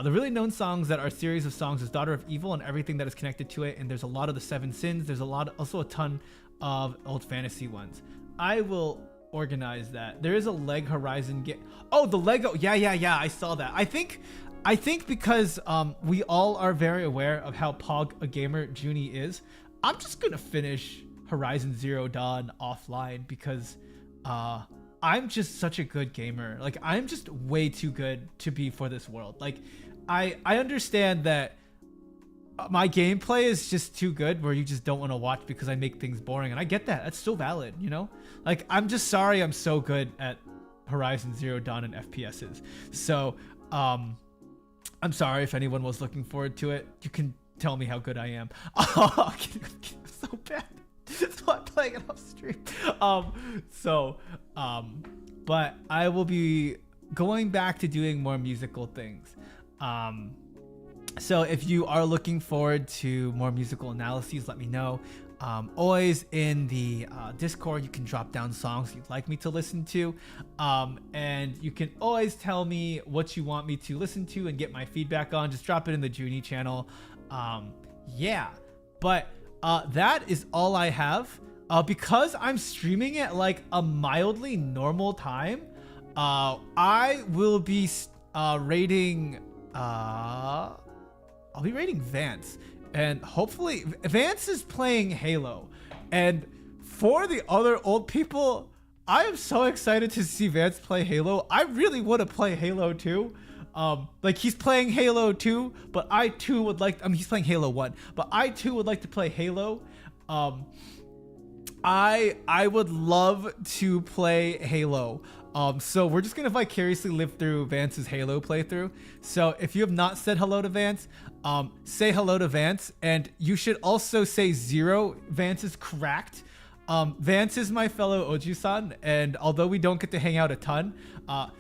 The really known songs that are series of songs is Daughter of Evil and everything that is connected to it. And there's a lot of the 7 Sins. There's also a ton of old fantasy ones. I will organize that. There is a Leg Horizon game. Oh, the Lego. Yeah. I saw that. I think because we all are very aware of how pog a gamer Zhuni is, I'm just gonna finish Horizon Zero Dawn offline, because I'm just such a good gamer. Like, I'm just way too good to be for this world. Like, I understand that my gameplay is just too good where you just don't want to watch because I make things boring, and I get that. That's so valid, you know? Like, I'm just sorry I'm so good at Horizon Zero Dawn and FPSs. So, I'm sorry if anyone was looking forward to it. You can tell me how good I am. Oh, I'm so bad. So I'm playing it off stream. But I will be going back to doing more musical things. So if you are looking forward to more musical analyses, let me know. Always in the Discord, you can drop down songs you'd like me to listen to. And you can always tell me what you want me to listen to and get my feedback on. Just drop it in the Zhuni channel. Yeah. But that is all I have. Because I'm streaming at like a mildly normal time, I will be rating. I'll be rating Vance, and hopefully Vance is playing Halo. And for the other old people, I am so excited to see Vance play Halo. I really want to play Halo too. Like he's playing Halo 2, but I too would like. I mean, he's playing Halo 1, but I too would like to play Halo. I would love to play Halo. So we're just gonna vicariously live through Vance's Halo playthrough. So if you have not said hello to Vance, say hello to Vance, and you should also say 0. Vance is cracked. Vance is my fellow Oji-san, and although we don't get to hang out a ton,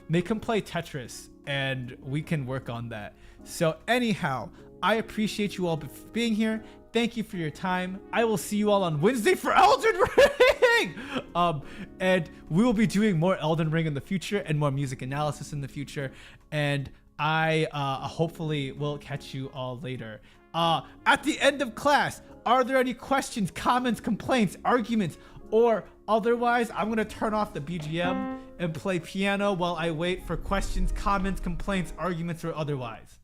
make him play Tetris, and we can work on that. So anyhow, I appreciate you all being here. Thank you for your time. I will see you all on Wednesday for Elden Ring! And we will be doing more Elden Ring in the future and more music analysis in the future. And I hopefully will catch you all later. At the end of class, are there any questions, comments, complaints, arguments, or otherwise? I'm going to turn off the BGM and play piano while I wait for questions, comments, complaints, arguments, or otherwise.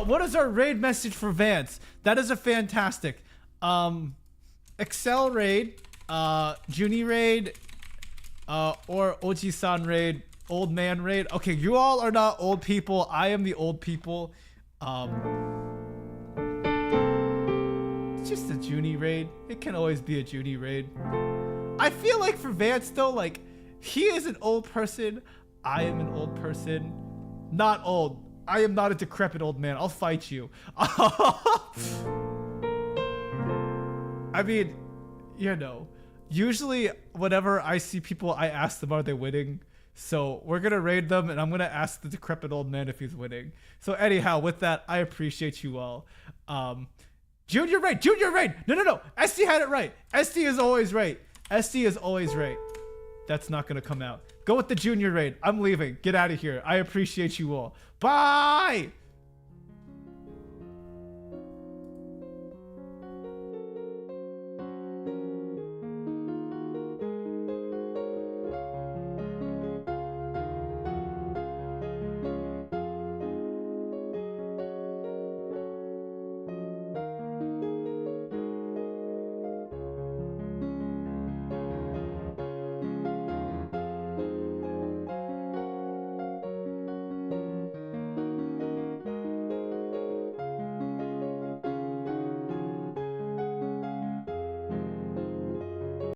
What is our raid message for Vance? That is a fantastic. Excel raid, Zhuni raid, or Oji-san raid, old man raid. Okay, you all are not old people. I am the old people. It's just a Zhuni raid. It can always be a Zhuni raid. I feel like for Vance though, like he is an old person. I am an old person. Not old. I am not a decrepit old man. I'll fight you. I mean, you know, usually whenever I see people, I ask them, are they winning? So we're going to raid them, and I'm going to ask the decrepit old man if he's winning. So anyhow, with that, I appreciate you all. Junior raid. No. SD had it right. SD is always right. SD is always right. That's not going to come out. Go with the junior raid. I'm leaving. Get out of here. I appreciate you all. Bye!